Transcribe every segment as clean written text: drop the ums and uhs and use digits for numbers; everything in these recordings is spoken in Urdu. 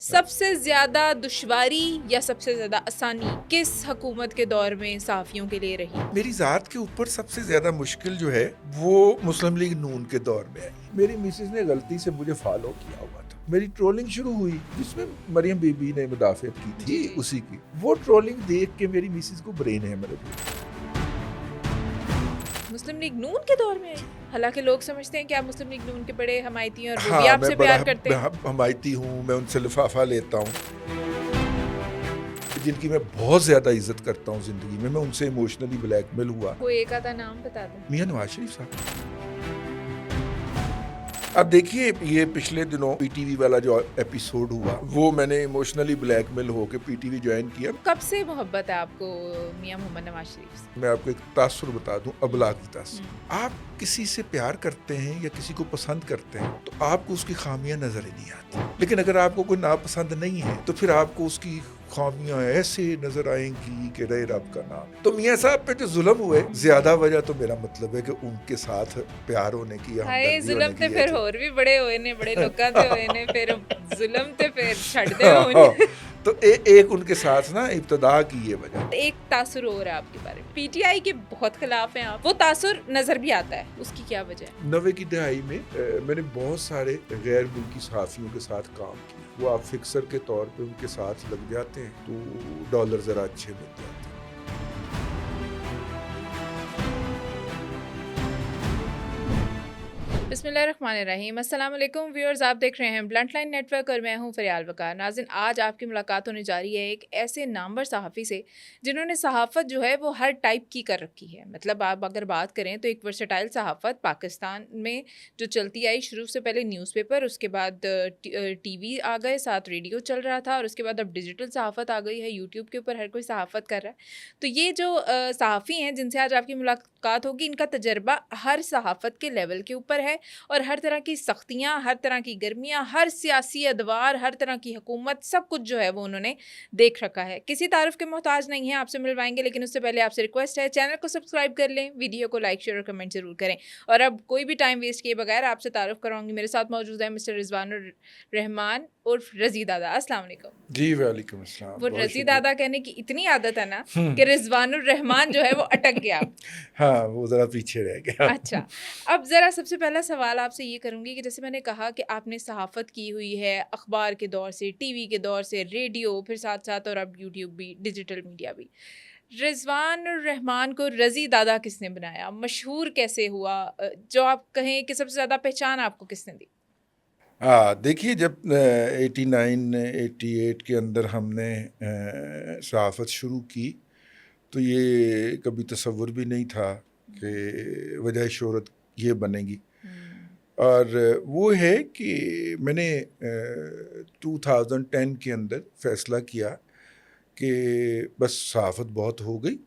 سب سے زیادہ دشواری یا سب سے زیادہ آسانی کس حکومت کے دور میں صحافیوں کے لیے رہی؟ میری ذات کے اوپر سب سے زیادہ مشکل جو ہے وہ مسلم لیگ نون کے دور میں ہے. میری مسز نے غلطی سے مجھے فالو کیا ہوا تھا. میری ٹرولنگ شروع ہوئی جس میں مریم بی بی نے مدافعت کی تھی اسی کی. وہ ٹرولنگ دیکھ کے میری مسز کو برین ہیمریج ہوئی. مسلم لیگ نون کے دور میں حالانکہ لوگ سمجھتے ہیں کہ آپ مسلم لیگ نون کے بڑے حمایتی ہیں اور وہ بھی ہاں آپ میں سے بڑا پیار کرتے ہیں. حمایتی ہوں, میں ان سے لفافہ لیتا ہوں. جن کی میں بہت زیادہ عزت کرتا ہوں زندگی میں ان سے ایموشنلی بلیک میل ہوا. کوئی ایک آدھا نام بتا دیں. میاں نواز شریف صاحب. اب دیکھیے یہ پچھلے دنوں پی ٹی وی والا جو ایپیسوڈ ہوا وہ میں نے ایموشنلی بلیک میل ہو کے پی ٹی وی جوائن کیا. کب سے محبت ہے آپ کو میاں محمد نواز شریف سے؟ میں آپ کو ایک تاثر بتا دوں, ابلا کی تاثر. آپ کسی سے پیار کرتے ہیں یا کسی کو پسند کرتے ہیں تو آپ کو اس کی خامیاں نظر ہی نہیں آتی, لیکن اگر آپ کو کوئی ناپسند نہیں ہے تو پھر آپ کو اس کی خامیاں ایسے نظر آئیں گی کہ رہے رب کا نام. تو میاں صاحب پہ جو ظلم ہوئے زیادہ وجہ تو میرا مطلب ہے کہ ان کے ساتھ پیار ہونے کی یا ہمدردی ہونے ظلم تے کی پھر اور بھی بڑے ہوئے نے, بڑے لوکاں تے ہوئے نے, پھر ظلم تے پھر چھڑ دے ہونے. تو ایک ان کے ساتھ نا ابتدا کی یہ وجہ. ایک تاثر ہو رہا ہے آپ کے بارے میں, پی ٹی آئی کے بہت خلاف ہیں آپ, وہ تاثر نظر بھی آتا ہے, اس کی کیا وجہ ہے؟ 90 کی دہائی میں میں نے بہت سارے غیر ملکی صحافیوں کے ساتھ کام کیا. وہ آپ فکسر کے طور پہ ان کے ساتھ لگ جاتے ہیں تو ڈالر ذرا اچھے مل جاتے ہیں. بسم اللہ الرحمن الرحیم. السلام علیکم ویورز, آپ دیکھ رہے ہیں بلنٹ لائن نیٹ ورک اور میں ہوں فریال وقار. ناظرین, آج آپ کی ملاقات ہونے جا رہی ہے ایک ایسے نامور صحافی سے جنہوں نے صحافت جو ہے وہ ہر ٹائپ کی کر رکھی ہے. مطلب آپ اگر بات کریں تو ایک ورسٹائل صحافت پاکستان میں جو چلتی آئی, شروع سے پہلے نیوز پیپر, اس کے بعد ٹی وی آ گئے, ساتھ ریڈیو چل رہا تھا, اور اس کے بعد اب ڈیجیٹل صحافت آ گئی ہے, یوٹیوب کے اوپر ہر کوئی صحافت کر رہا ہے. تو یہ جو صحافی ہیں جن سے آج آپ کی ملاقات ہوگی, ان کا تجربہ ہر صحافت کے لیول کے اوپر ہے اور ہر طرح کی سختیاں, ہر طرح کی گرمیاں, ہر سیاسی ادوار, ہر طرح کی حکومت, سب کچھ جو ہے وہ انہوں نے دیکھ رکھا ہے. کسی تعارف کے محتاج نہیں ہے, آپ سے ملوائیں گے, لیکن اس سے پہلے آپ سے ریکویسٹ ہے چینل کو سبسکرائب کر لیں, ویڈیو کو لائک شیئر اور کمنٹ ضرور کریں. اور اب کوئی بھی ٹائم ویسٹ کیے بغیر آپ سے تعارف کراؤں گی. میرے ساتھ موجود ہے مسٹر رضوان الرحمان عرف رضی دادا. السلام علیکم. جی وعلیکم السلام. وہ رضی دادا کہنے کی اتنی عادت ہے نا کہ رضوان الرحمان جو ہے وہ اٹک گیا. ہاں وہ ذرا پیچھے رہ گیا. اچھا, اب ذرا سب سے پہلا سوال آپ سے یہ کروں گی کہ جیسے میں نے کہا کہ آپ نے صحافت کی ہوئی ہے اخبار کے دور سے, ٹی وی کے دور سے, ریڈیو, پھر ساتھ ساتھ اور اب یوٹیوب بھی, ڈیجیٹل میڈیا بھی. رضوان الرحمان کو رضی دادا کس نے بنایا, مشہور کیسے ہوا, جو آپ کہیں کہ سب سے زیادہ پہچان آپ کو کس نے دی؟ ہاں دیکھیے, جب 89-88 کے اندر ہم نے صحافت شروع کی تو یہ کبھی تصور بھی نہیں تھا کہ وجہ شہرت یہ بنے گی. اور وہ ہے کہ میں نے 2010 کے اندر فیصلہ کیا کہ بس صحافت بہت ہو گئی,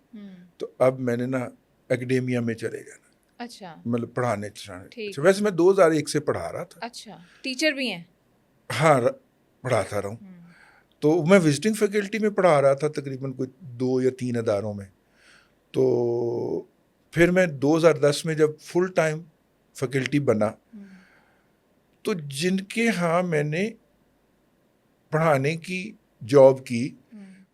تو اب میں نے نا اکیڈیمیا میں چلے جانا. اچھا, مطلب پڑھانے چلانے. ویسے میں 2001 سے پڑھا رہا تھا. اچھا, ٹیچر بھی ہیں؟ ہاں پڑھاتا رہا ہوں. تو میں وزٹنگ فیکلٹی میں پڑھا رہا تھا تقریباً کوئی 2 یا 3 اداروں میں. تو پھر میں 2010 میں جب فل ٹائم فیکلٹی بنا تو جن کے ہاں میں نے پڑھانے کی جاب کی,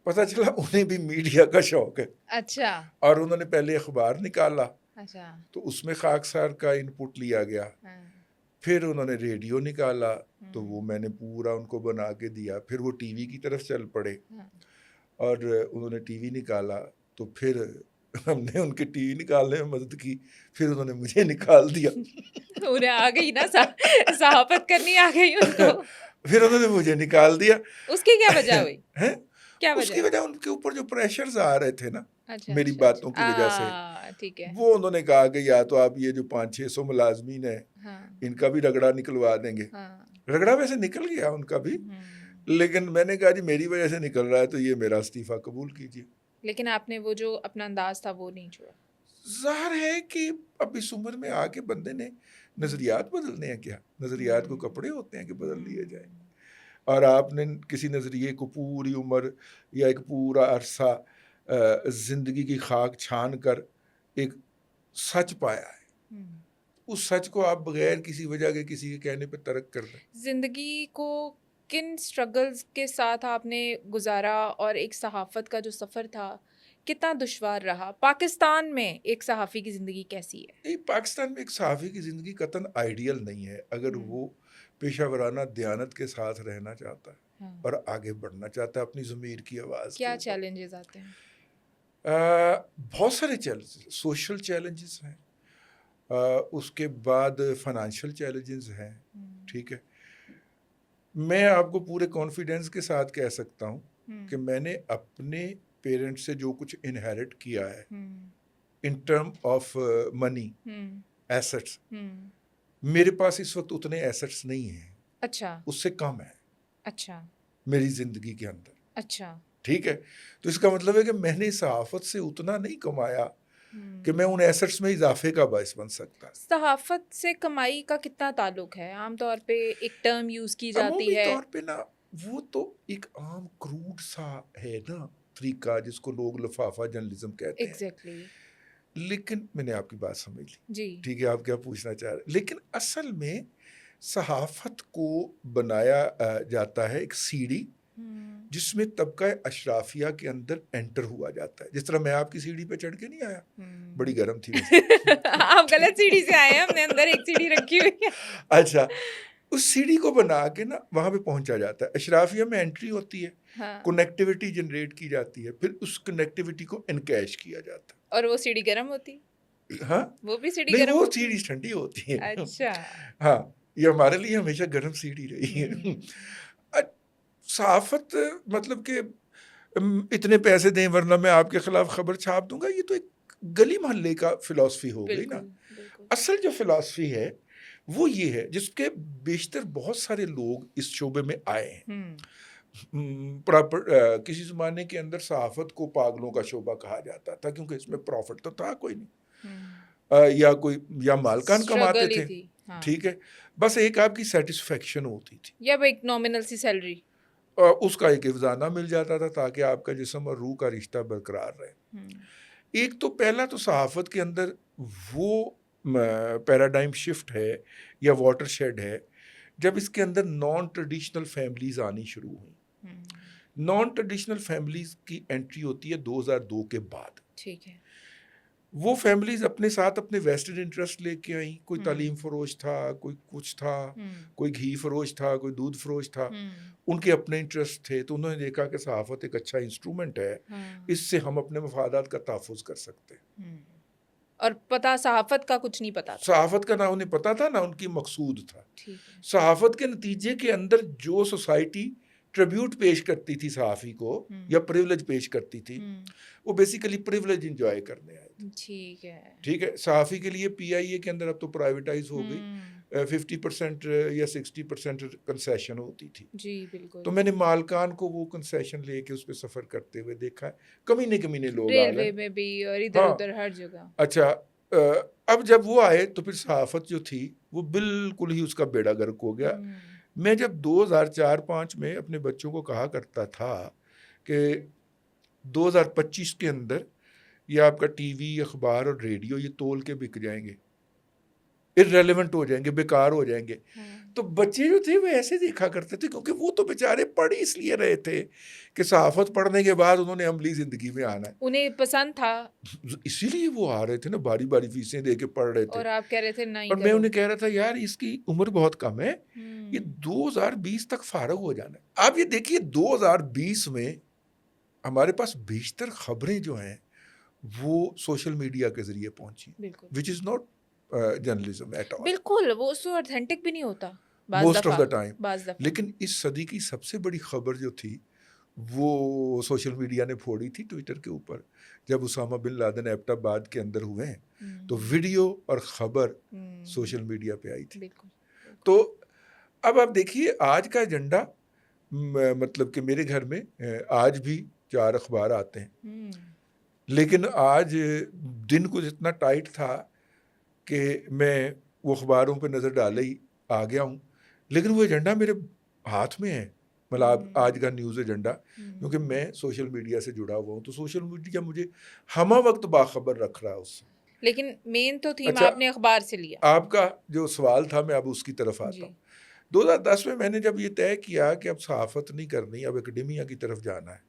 پتہ چلا انہیں بھی میڈیا کا شوق ہے. اچھا, اور انہوں نے پہلے اخبار نکالا, اچھا, تو اس میں خاکسار کا انپٹ لیا گیا. پھر انہوں نے ریڈیو نکالا تو وہ میں نے پورا ان کو بنا کے دیا. پھر وہ ٹی وی کی طرف چل پڑے اور انہوں نے ٹی وی نکالا تو پھر ہم نے ان کے ٹی وی نکالنے میں مدد کی. پھر انہوں نے مجھے نکال دیا. انہیں آ گئی نا صحافت کرنی آ گئی ان کو. پھر انہوں نے مجھے نکال دیا. اس کی کیا وجہ ہوئی؟ کیا اس کی وجہ ان کے اوپر جو پریشرز آ رہے تھے نا میری باتوں کی وجہ سے, ٹھیک ہے, وہ انہوں نے کہا کہ یا تو آپ یہ جو 500-600 ملازمین ہیں ان کا بھی رگڑا نکلوا دیں گے. رگڑا ویسے نکل گیا ان کا بھی, لیکن میں نے کہا جی میری وجہ سے نکل رہا ہے تو یہ میرا استعفیٰ قبول کیجیے. لیکن آپ نے وہ جو اپنا انداز تھا وہ نہیں چھوڑا. ظاہر ہے کہ اب اس عمر میں آ کے بندے نے نظریات بدلنے ہیں. کیا نظریات کو کپڑے ہوتے ہیں کہ بدل لیے جائیں؟ اور آپ نے کسی نظریے کو پوری عمر یا ایک پورا عرصہ زندگی کی خاک چھان کر ایک سچ پایا ہے, اس سچ کو آپ بغیر کسی وجہ کے کسی کے کہنے پہ ترک کر دیں. زندگی کو کن اسٹرگلز کے ساتھ آپ نے گزارا اور ایک صحافت کا جو سفر تھا کتنا دشوار رہا؟ پاکستان میں ایک صحافی کی زندگی کیسی ہے؟ پاکستان میں ایک صحافی کی زندگی قطعاً آئیڈیل نہیں ہے اگر وہ پیشہ ورانہ دیانت کے ساتھ رہنا چاہتا ہے اور آگے بڑھنا چاہتا ہے اپنی ضمیر کی آواز کیا چیلنجز آتے ہیں؟ بہت سارے چیلنجز، سوشل چیلنجز ہیں، اس کے بعد فائنانشیل چیلنجز ہیں، ٹھیک ہے. میں آپ کو پورے کانفیڈنس کے ساتھ کہہ سکتا ہوں کہ میں نے اپنے پیرنٹ سے جو کچھ انہیرٹ کیا ہے in term of money assets, میرے پاس اس وقت اتنے ایسٹس نہیں ہیں. اچھا. اس سے کم ہے. اچھا. میری زندگی کے اندر. اچھا. ٹھیک ہے. تو اس کا مطلب ہے کہ میں نے صحافت سے اتنا نہیں کمایا کہ میں ان ایسٹس میں اضافے کا باعث بن سکتا. صحافت سے کمائی کا کتنا تعلق ہے؟ عام طور پہ ایک ٹرم یوز کی جاتی ہے. عمومی طور پہ نا وہ تو ایک عام کروڈ سا ہے نا طریقہ جس کو لوگ لفافہ جرنلزم کہتے ہیں. ایگزیکٹلی. لیکن میں نے آپ کی بات سمجھ لی. جی. ٹھیک ہے، آپ کیا پوچھنا چاہ رہے ہیں. لیکن اصل میں صحافت کو بنایا جاتا ہے ایک سیڑھی جس میں طبقہ اشرافیہ کے اندر انٹر ہوا جاتا ہے. جس طرح میں آپ کی سیڑھی پہ چڑھ کے نہیں آیا، بڑی گرم تھی. آپ غلط سیڑھی سے آئے ہیں، ہم نے اندر ایک سیڑھی رکھی ہوئی ہے. اچھا، اس سیڑھی کو بنا کے نا وہاں پہ پہنچا جاتا ہے. اشرافیہ میں انٹری ہوتی ہے، کنیکٹیوٹی جنریٹ کی جاتی ہے، پھر اس کنیکٹیوٹی کو انکیش کیا جاتا ہے. اور وہ سیڑھی گرم ہوتی؟ ہاں، وہ بھی سیڑھی نہیں، گرم وہ ہوتی؟ سیڑھی ٹھنڈی ہوتی ہے. اچھا. ہاں، یہ ہمارے لیے ہمیشہ گرم سیڑھی رہی ہے. صحافت مطلب کہ اتنے پیسے دیں ورنہ میں آپ کے خلاف خبر چھاپ دوں گا، یہ تو ایک گلی محلے کا فلسفی ہو گئی نا. اصل جو فلسفی ہے وہ یہ ہے جس کے بیشتر بہت سارے لوگ اس شعبے میں آئے ہیں. کسی زمانے کے اندر صحافت کو پاگلوں کا شعبہ کہا جاتا تھا کیونکہ اس میں پروفٹ تو تھا کوئی نہیں، یا مالکان کماتے تھے. ٹھیک ہے، بس ایک آپ کی سیٹسفیکشن ہوتی تھی یا ایک نامنل سی سیلری، اس کا ایک افزانہ مل جاتا تھا تاکہ آپ کا جسم اور روح کا رشتہ برقرار رہے. ایک تو پہلا تو صحافت کے اندر وہ پیراڈائم شفٹ ہے یا واٹر شیڈ ہے جب اس کے اندر نان ٹریڈیشنل فیملیز آنی شروع ہوئیں. نان ٹریڈیشنل فیملیز کی انٹری ہوتی ہے 2002 کے بعد. ٹھیک ہے. وہ فیملیز اپنے ساتھ اپنے ویسٹڈ انٹرسٹ لے کے آئیں. کوئی تعلیم فروش تھا، کوئی کچھ تھا، کوئی گھی فروش تھا، کوئی دودھ فروش تھا. ان کے اپنے انٹرسٹ تھے تو انہوں نے دیکھا کہ صحافت ایک اچھا انسٹرومنٹ ہے، اس سے ہم اپنے مفادات کا تحفظ کر سکتے ہیں. اور پتہ صحافت کا کچھ نہیں پتا تھا. صحافت کا نہ انہیں پتا تھا نہ ان کی مقصود تھا. صحافت کے نتیجے کے اندر جو سوسائٹی ٹریبیوٹ پیش کرتی تھی صحافی کو یا پریولیج پیش کرتی تھی، وہ بیسیکلی پریولیج انجوائے کرنے آئے تھے. ٹھیک ہے. ٹھیک ہے. صحافی کے لیے پی آئی اے کے اندر اب تو پرائیویٹائز ہو گئی، 50% یا 60% کنسیشن ہوتی تھی. جی بالکل. تو میں نے مالکان کو وہ کنسیشن لے کے اس پہ سفر کرتے ہوئے دیکھا ہے. کمینے لوگ ریلوے میں بھی اور ادھر ادھر ہر جگہ. اچھا، اب جب وہ آئے تو پھر صحافت جو تھی وہ بالکل ہی اس کا بیڑا غرق ہو گیا. میں جب 2004-05 میں اپنے بچوں کو کہا کرتا تھا کہ 2025 کے اندر یہ آپ کا ٹی وی، اخبار اور ریڈیو یہ تول کے بک جائیں گے، ارریلیونٹ ہو جائیں گے، بیکار ہو جائیں گے، تو بچے جو تھے وہ ایسے دیکھا کرتے تھے کیونکہ وہ تو بیچارے پڑھ اس لیے رہے تھے کہ صحافت پڑھنے کے بعد انہوں نے عملی زندگی میں آنا ہے، انہیں پسند تھا، اسی لیے وہ آ رہے تھے نا، باری باری فیسیں دے کے پڑھ رہے تھے. اور آپ کہہ رہے تھے نہیں. اور میں انہیں کہہ رہا تھا یار اس کی عمر بہت کم ہے، یہ 2020 تک فارغ ہو جانا ہے. آپ یہ دیکھیے 2020 میں ہمارے پاس بیشتر خبریں جو ہیں وہ سوشل میڈیا کے ذریعے پہنچی، which is not journalism at all. بالکل، وہ اس سے اوتھینٹک بھی نہیں ہوتا موسٹ آف دا ٹائم. لیکن اس صدی کی سب سے بڑی خبر جو تھی وہ سوشل میڈیا نے پھوڑی تھی ٹویٹر کے اوپر. جب اسامہ بن لادن ایبٹ آباد کے اندر ہوئے ہیں تو ویڈیو اور خبر سوشل میڈیا پہ آئی تھی. تو اب آپ دیکھیے آج کا ایجنڈا، مطلب کہ میرے گھر میں آج بھی 4 اخبار آتے ہیں، لیکن آج دن کچھ اتنا ٹائٹ تھا کہ میں وہ اخباروں پہ نظر ڈالے ہی آ گیا ہوں، لیکن وہ ایجنڈا میرے ہاتھ میں ہے، مطلب آج کا نیوز ایجنڈا، کیونکہ میں سوشل میڈیا سے جڑا ہوا ہوں تو سوشل میڈیا مجھے ہمہ وقت باخبر رکھ رہا ہے اس سے. لیکن مین تو تھیم آپ نے اخبار سے لیا. آپ کا جو سوال تھا میں اب اس کی طرف آتا ہوں. 2010 میں میں نے جب یہ طے کیا کہ اب صحافت نہیں کرنی, اب اکیڈیمیا کی طرف جانا ہے,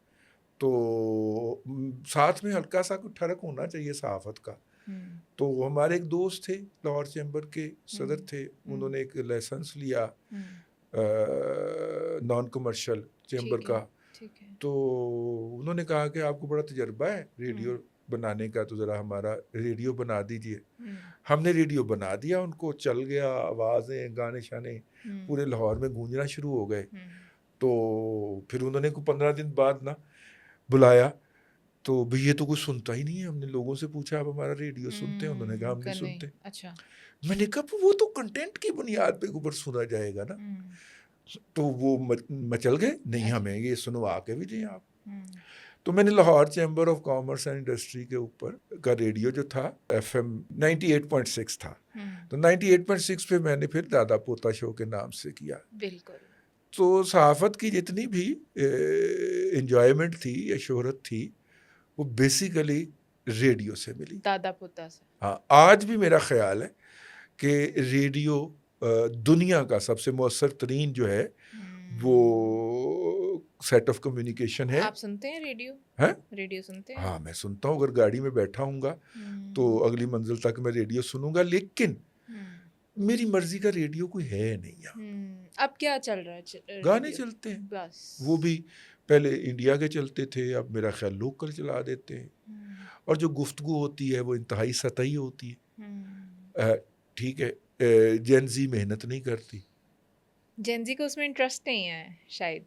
تو ساتھ میں ہلکا سا کوئی ٹھڑک ہونا چاہیے صحافت کا. تو ہمارے ایک دوست تھے لاہور چیمبر کے صدر تھے, انہوں نے ایک لائسنس لیا نان کمرشل چیمبر کا, تو انہوں نے کہا کہ آپ کو بڑا تجربہ ہے ریڈیو بنانے کا, تو ذرا ہمارا ریڈیو بنا دیجئے. ہم نے ریڈیو بنا دیا, ان کو چل گیا, آوازیں گانے شانے پورے لاہور میں گونجنا شروع ہو گئے. تو پھر انہوں نے 15 دن بعد نا بلایا, تو بھئی یہ تو کچھ سنتا ہی نہیں ہے. ہم نے لوگوں سے پوچھا آپ ہمارا ریڈیو سنتے ہیں؟ انہوں نے کہا ہم نہیں سنتے. اچھا. میں نے کہا وہ تو کنٹینٹ کی بنیاد پہ اوپر سنا جائے گا نا. تو وہ مچل گئے, نہیں ہمیں یہ سنوا کے بھی دیں آپ. تو میں نے Lahore chamber of commerce and industry کے اوپر کا ریڈیو جو تھا FM 98.6 تھا, تو 98.6 پہ میں نے پھر دادا پوتا شو کے نام سے کیا. بالکل. تو صحافت کی جتنی بھی انجوائمنٹ تھی یا شہرت تھی وہ بیسیکلی ریڈیو سے ملی, دادا پوتا سے. ہاں, آج بھی میرا خیال ہے کہ ریڈیو دنیا کا سب سے مؤثر ترین جو ہے وہ سیٹ آف کمیونیکیشن ہے. آپ سنتے ہیں ریڈیو؟ ریڈیو سنتے ہیں؟ ہاں میں سنتا ہوں, اگر گاڑی میں بیٹھا ہوں گا تو اگلی منزل تک میں ریڈیو سنوں گا, لیکن میری مرضی کا ریڈیو کوئی ہے نہیں یہاں. اب کیا چل رہا ہے؟ گانے چلتے ہیں بس, وہ بھی پہلے انڈیا کے چلتے تھے, اب میرا خیال لوکل چلا دیتے ہیں. اور جو گفتگو ہوتی ہے وہ انتہائی سطحی ہوتی ہے. ٹھیک ہے, جین زی محنت نہیں کرتی. جین زی کو اس میں انٹرسٹ نہیں ہے شاید,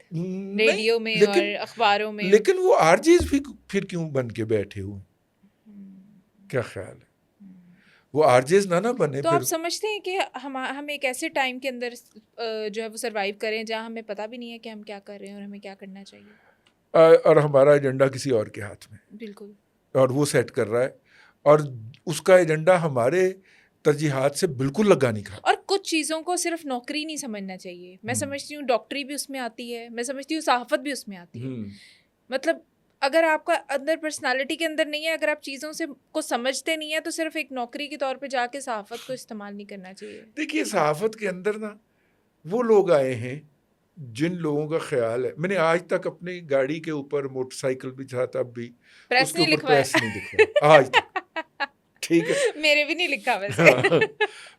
ریڈیو میں اور اخباروں میں. لیکن وہ آرجیز بھی پھر کیوں بن کے بیٹھے ہوئے, کیا خیال ہے؟ وہ آرجیز نہ بنے. تو آپ سمجھتے ہیں کہ ہم ایک ایسے ٹائم کے اندر جو ہے وہ سروائیو کریں جہاں ہمیں پتہ بھی نہیں ہے کہ ہم کیا کر رہے ہیں اور ہمیں کیا کرنا چاہیے, اور ہمارا ایجنڈا کسی اور کے ہاتھ میں. بالکل. اور وہ سیٹ کر رہا ہے, اور اس کا ایجنڈا ہمارے ترجیحات سے بالکل لگا نہیں کھا. اور کچھ چیزوں کو صرف نوکری نہیں سمجھنا چاہیے. میں سمجھتی ہوں ڈاکٹری بھی اس میں آتی ہے, میں سمجھتی ہوں صحافت بھی اس میں آتی ہے. مطلب اگر آپ کا اندر پرسنالٹی کے اندر نہیں ہے, اگر آپ چیزوں سے کو سمجھتے نہیں ہیں, تو صرف ایک نوکری کے طور پہ جا کے صحافت کو استعمال نہیں کرنا چاہیے. دیکھیے صحافت کے اندر نا وہ لوگ آئے ہیں جن لوگوں کا خیال ہے, میں نے آج تک اپنی گاڑی کے اوپر موٹر سائیکل بھی تھا تب بھی اس کے اوپر پریس نہیں لکھوایا آج تک. ٹھیک ہے, میرے بھی نہیں لکھا ویسے.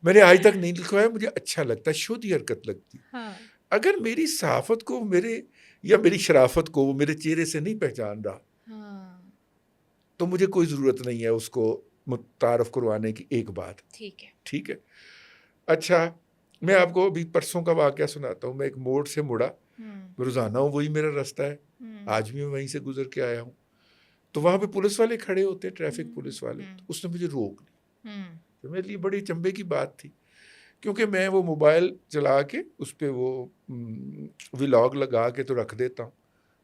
میں نے آج تک نہیں لکھوایا, مجھے اچھا لگتا ہے, شودھی حرکت لگتی. اگر میری صحافت کو میرے یا میری شرافت کو وہ میرے چہرے سے نہیں پہچان رہا تو مجھے کوئی ضرورت نہیں ہے اس کو متعارف کروانے کی. ایک بات ٹھیک ہے. اچھا, میں آپ کو ابھی پرسوں کا واقعہ سناتا ہوں. میں ایک موڑ سے مڑا, روزانہ وہی میرا راستہ ہے, آج بھی میں وہیں سے گزر کے آیا ہوں. تو وہاں پہ پولیس والے کھڑے ہوتے, ٹریفک پولیس والے. اس نے مجھے روک لی. تو میرے لیے بڑی چمبے کی بات تھی, کیونکہ میں وہ موبائل چلا کے اس پہ وہ ولاگ لگا کے تو رکھ دیتا ہوں,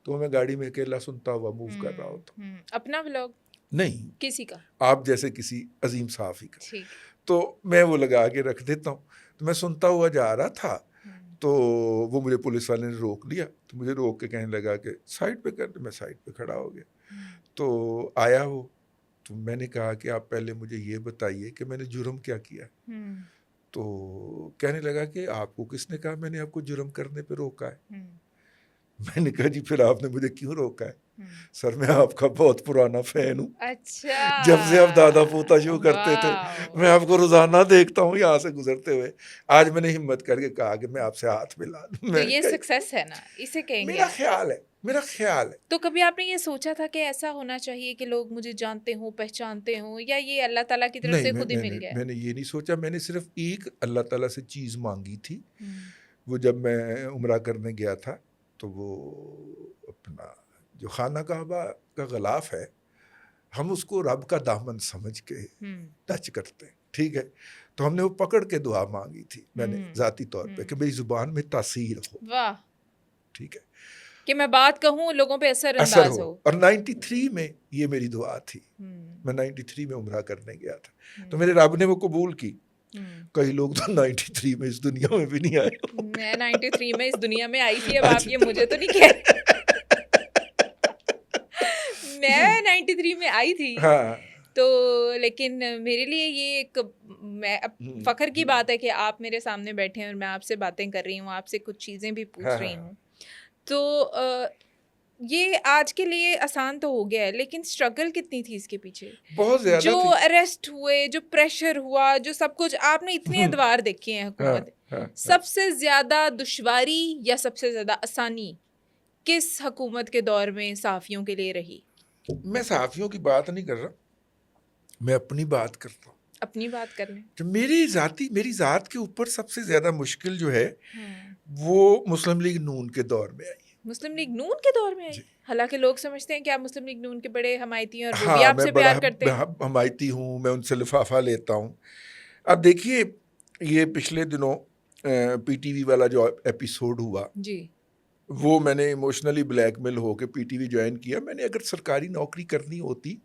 تو میں گاڑی میں اکیلا سنتا ہوا موو کر رہا ہوتا ہوں. اپنا ولاگ نہیں, کسی کا, آپ جیسے کسی عظیم صحافی کا. تو میں وہ لگا کے رکھ دیتا ہوں, تو میں سنتا ہوا جا رہا تھا. تو وہ مجھے پولیس والے نے روک لیا, تو مجھے روک کے کہنے لگا کہ سائڈ پہ کر. میں سائڈ پہ کھڑا ہو گیا. تو آیا وہ, تو میں نے کہا کہ آپ پہلے مجھے یہ بتائیے کہ میں نے جرم کیا کیا. تو کہنے لگا کہ آپ کو کس نے کہا میں نے آپ کو جرم کرنے پہ روکا ہے. میں نے کہا جی پھر آپ نے مجھے کیوں روکا ہے؟ سر میں آپ کا بہت پرانا فین ہوں. اچھا, جب سے آپ دادا پوتا شو کرتے تھے میں آپ کو روزانہ دیکھتا ہوں یہاں سے گزرتے ہوئے. آج میں نے ہمت کر کے کہا کہ میں آپ سے ہاتھ ملا دوں. تو یہ سکسیس ہے نا, اسے کہیں گے. میرا خیال ہے. تو کبھی آپ نے یہ سوچا تھا کہ ایسا ہونا چاہیے کہ لوگ مجھے جانتے ہوں, پہچانتے ہوں, یا یہ اللہ تعالیٰ کی طرف سے خود ہی مل گیا؟ میں نے یہ نہیں سوچا. میں نے صرف ایک اللہ تعالیٰ سے چیز مانگی تھی. وہ جب میں عمرہ کرنے گیا تھا تو وہ اپنا جو خانہ کعبہ کا غلاف ہے, ہم اس کو رب کا دامن سمجھ کے ٹچ کرتے ہیں. ٹھیک ہے, تو ہم نے وہ پکڑ کے دعا مانگی تھی میں نے ذاتی طور پہ کہ میری زبان میں تاثیر ہو. واہ, ٹھیک ہے, کہ میں بات کہوں لوگوں پہ اثر انداز ہو. اور 93 میں یہ میری دعا تھی. میں 93 میں عمرہ کرنے گیا تھا, تو میرے رب نے وہ قبول کی. کئی لوگ تو 93 میں اس دنیا میں بھی نہیں آئے. میں 93 میں اس دنیا میں آئی تھی. اب آپ یہ مجھے تو نہیں کہہ رہے. میں 93 میں آئی تھی. تو لیکن میرے لیے یہ ایک میں فخر کی بات ہے کہ آپ میرے سامنے بیٹھے ہیں اور میں آپ سے باتیں کر رہی ہوں, آپ سے کچھ چیزیں بھی پوچھ رہی ہوں, تو یہ آج کے لیے آسان تو ہو گیا ہے, لیکن اسٹرگل کتنی تھی اس کے پیچھے, بہت زیادہ جو تھی. اریسٹ ہوئے, جو پریشر ہوا, جو سب کچھ آپ نے اتنے ادوار دیکھے ہیں حکومت, سب سے زیادہ دشواری یا سب سے زیادہ آسانی کس حکومت کے دور میں صحافیوں کے لیے رہی؟ میں صحافیوں کی بات نہیں کر رہا, میں اپنی بات کرتا ہوں. اپنی بات کر لیں. جو میری ذات کے اوپر سب سے زیادہ مشکل جو ہے وہ مسلم لیگ نون کے دور میں آئی. مسلم لیگ نون کے دور میں آئی؟ جی. حالانکہ لوگ سمجھتے ہیں کہ آپ مسلم لیگ نون کے بڑے حمایتی ہیں اور وہ بھی ہاں, آپ میں سے بڑا پیار کرتے ہیں. حمایتی ہوں, میں ان سے لفافہ لیتا ہوں. اب دیکھیے, یہ پچھلے دنوں پی ٹی وی والا جو ایپیسوڈ ہوا, جی, وہ میں نے ایموشنلی بلیک میل ہو کے پی ٹی وی جوائن کیا. میں نے اگر سرکاری نوکری کرنی ہوتی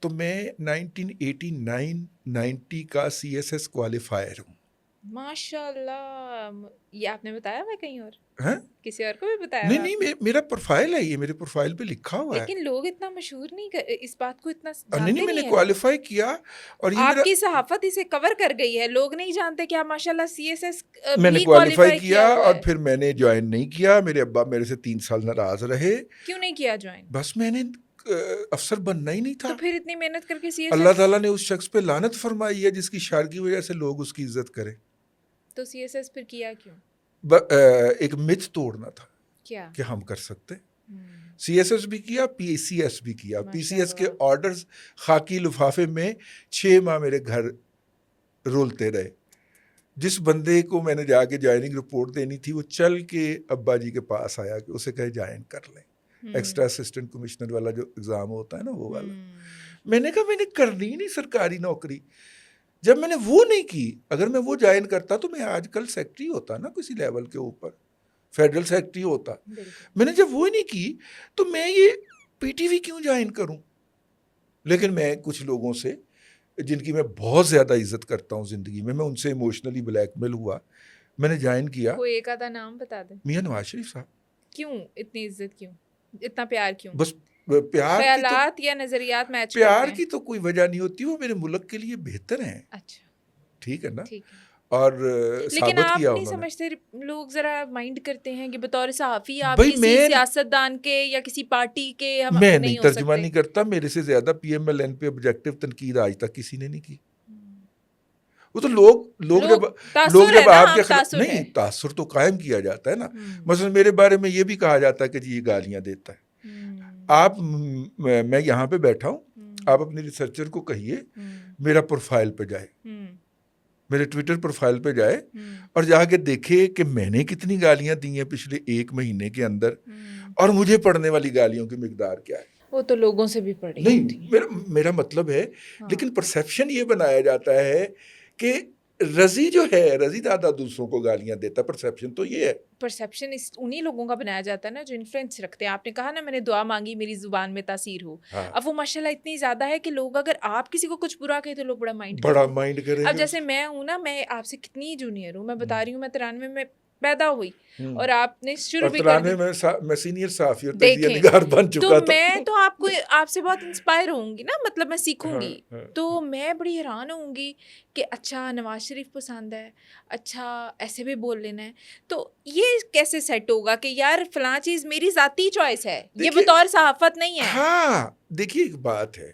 تو میں 1989-90 کا سی ایس ایس کوالیفائر ہوں. ماشاء اللہ. یہ آپ نے بتایا ہوا کہیں اور؟ ہاں, کسی اور کو بھی بتایا ہوا؟ نہیں, میرا پروفائل ہے, یہ میرے پروفائل پہ لکھا ہوا ہے. لیکن لوگ اتنا مشہور نہیں, اس بات کو اتنا نہیں, جانتے میں نے نہیں ہیں. کوالیفائی کیا اور یہ آپ میرا, کی صحافت اسے کور کر گئی ہے, لوگ نہیں جانتے کہ آپ ماشاءاللہ سی ایس ایس میں نے بھی کوالیفائی کیا ہوا اور ہے. پھر میں نے جوائن نہیں کیا. میرے ابا میرے سے 3 سال ناراض رہے. کیوں نہیں کیا جوائن؟ بس میں نے افسر بننا ہی نہیں تھا. تو پھر اتنی محنت کر کے سی ایس اللہ ایس, تعالیٰ نے اس شخص پہ لعنت فرمائی ہے جس کی شر کی وجہ سے لوگ اس کی عزت کریں. تو سی ایس ایس پھر کیا کیوں؟ ایک متھ توڑنا تھا کیا کہ ہم کر سکتے. سی ایس ایس بھی کیا, پی سی ایس بھی کیا. پی سی ایس کے آرڈرز خاکی لفافے میں 6 ماہ میرے گھر رولتے رہے. جس بندے کو میں نے جا کے جوائننگ رپورٹ دینی تھی وہ چل کے ابا جی کے پاس آیا کہ اسے کہے جوائن کر لیں. ایکسٹرا اسسٹنٹ کمشنر والا جو ایگزام ہوتا ہے نا, وہ والا. میں نے کہا میں نے کرنی ہی نہیں سرکاری نوکری. جب میں نے وہ نہیں کی, اگر میں وہ جوائن کرتا تو میں آج کل سیکٹری ہوتا نا کسی لیول کے اوپر, فیڈرل سیکٹری ہوتا. میں نے جب وہ نہیں کی تو میں یہ پی ٹی وی کیوں جوائن کروں. لیکن میں کچھ لوگوں سے جن کی میں بہت زیادہ عزت کرتا ہوں زندگی میں ان سے ایموشنلی بلیک میل ہوا. میں نے جوائن کیا. کوئی ایک آدھا نام بتا دیں. میاں نواز شریف صاحب. کیوں اتنی عزت, کیوں اتنا پیار, کیوں؟ بس پیار, خیالات یا نظریات میچ کرتے پیار ہیں؟ کی تو کوئی وجہ نہیں ہوتی, وہ میرے ملک کے لیے بہتر ہیں. اچھا, ٹھیک ہے نا. ٹھیک ہے. اور لیکن ثابت آپ کیا نہیں انہوں نے. سمجھتے, لوگ ذرا مائنڈ کرتے ہیں کہ بطور صحافی آپ بھائی کسی سیاستدان کے یا کسی پارٹی کے میں نہیں ہو ترجمہ سکتے. نہیں کرتا. میرے سے زیادہ پی ایم ایل این پہ آبجیکٹو تنقید آج تک کسی نے نہیں کی. وہ تو لوگ جب آپ کے خلاف نہیں, تاثر تو قائم کیا جاتا ہے نا. مثلا میرے بارے میں یہ بھی کہا جاتا ہے کہ جی یہ گالیاں دیتا ہے. آپ, میں یہاں پہ بیٹھا ہوں, آپ اپنے ریسرچر کو کہیے میرا پروفائل پہ جائے, میرے ٹویٹر پروفائل پہ جائے اور جا کے دیکھے کہ میں نے کتنی گالیاں دی ہیں پچھلے 1 مہینے کے اندر, اور مجھے پڑنے والی گالیوں کی مقدار کیا ہے. وہ تو لوگوں سے بھی پڑی نہیں, میرا مطلب ہے. لیکن پرسیپشن یہ بنایا جاتا ہے کہ رضی جو ہے, رضی دادا دوسروں کو گالیاں دیتا. پرسیپشن تو یہ ہے. پرسیپشن انہی لوگوں کا بنایا جاتا ہے نا جو انفلوئنس رکھتے ہیں. آپ نے کہا نا میں نے دعا مانگی میری زبان میں تاثیر ہو. اب وہ ماشاءاللہ اتنی زیادہ ہے کہ لوگ اگر آپ کسی کو کچھ برا کہیں تو لوگ بڑا مائنڈ کریں. اب جیسے میں ہوں نا, میں آپ سے کتنی جونیئر ہوں, میں بتا رہی ہوں میں 93 میں پیدا ہوئی اور آپ نے شروع بھی کر دی. میں سینئر صحافی اور تجزیہ نگار بن چکا تو میں تو آپ سے بہت انسپائر ہوں گی نا, مطلب میں سیکھوں گی. تو میں بڑی حیران ہوں گی کہ اچھا نواز شریف پسند ہے, اچھا ایسے بھی بول لینا ہے. تو یہ کیسے سیٹ ہوگا کہ یار فلاں چیز میری ذاتی چوائس ہے, یہ بطور صحافت نہیں ہے. ہاں دیکھیے ایک بات ہے,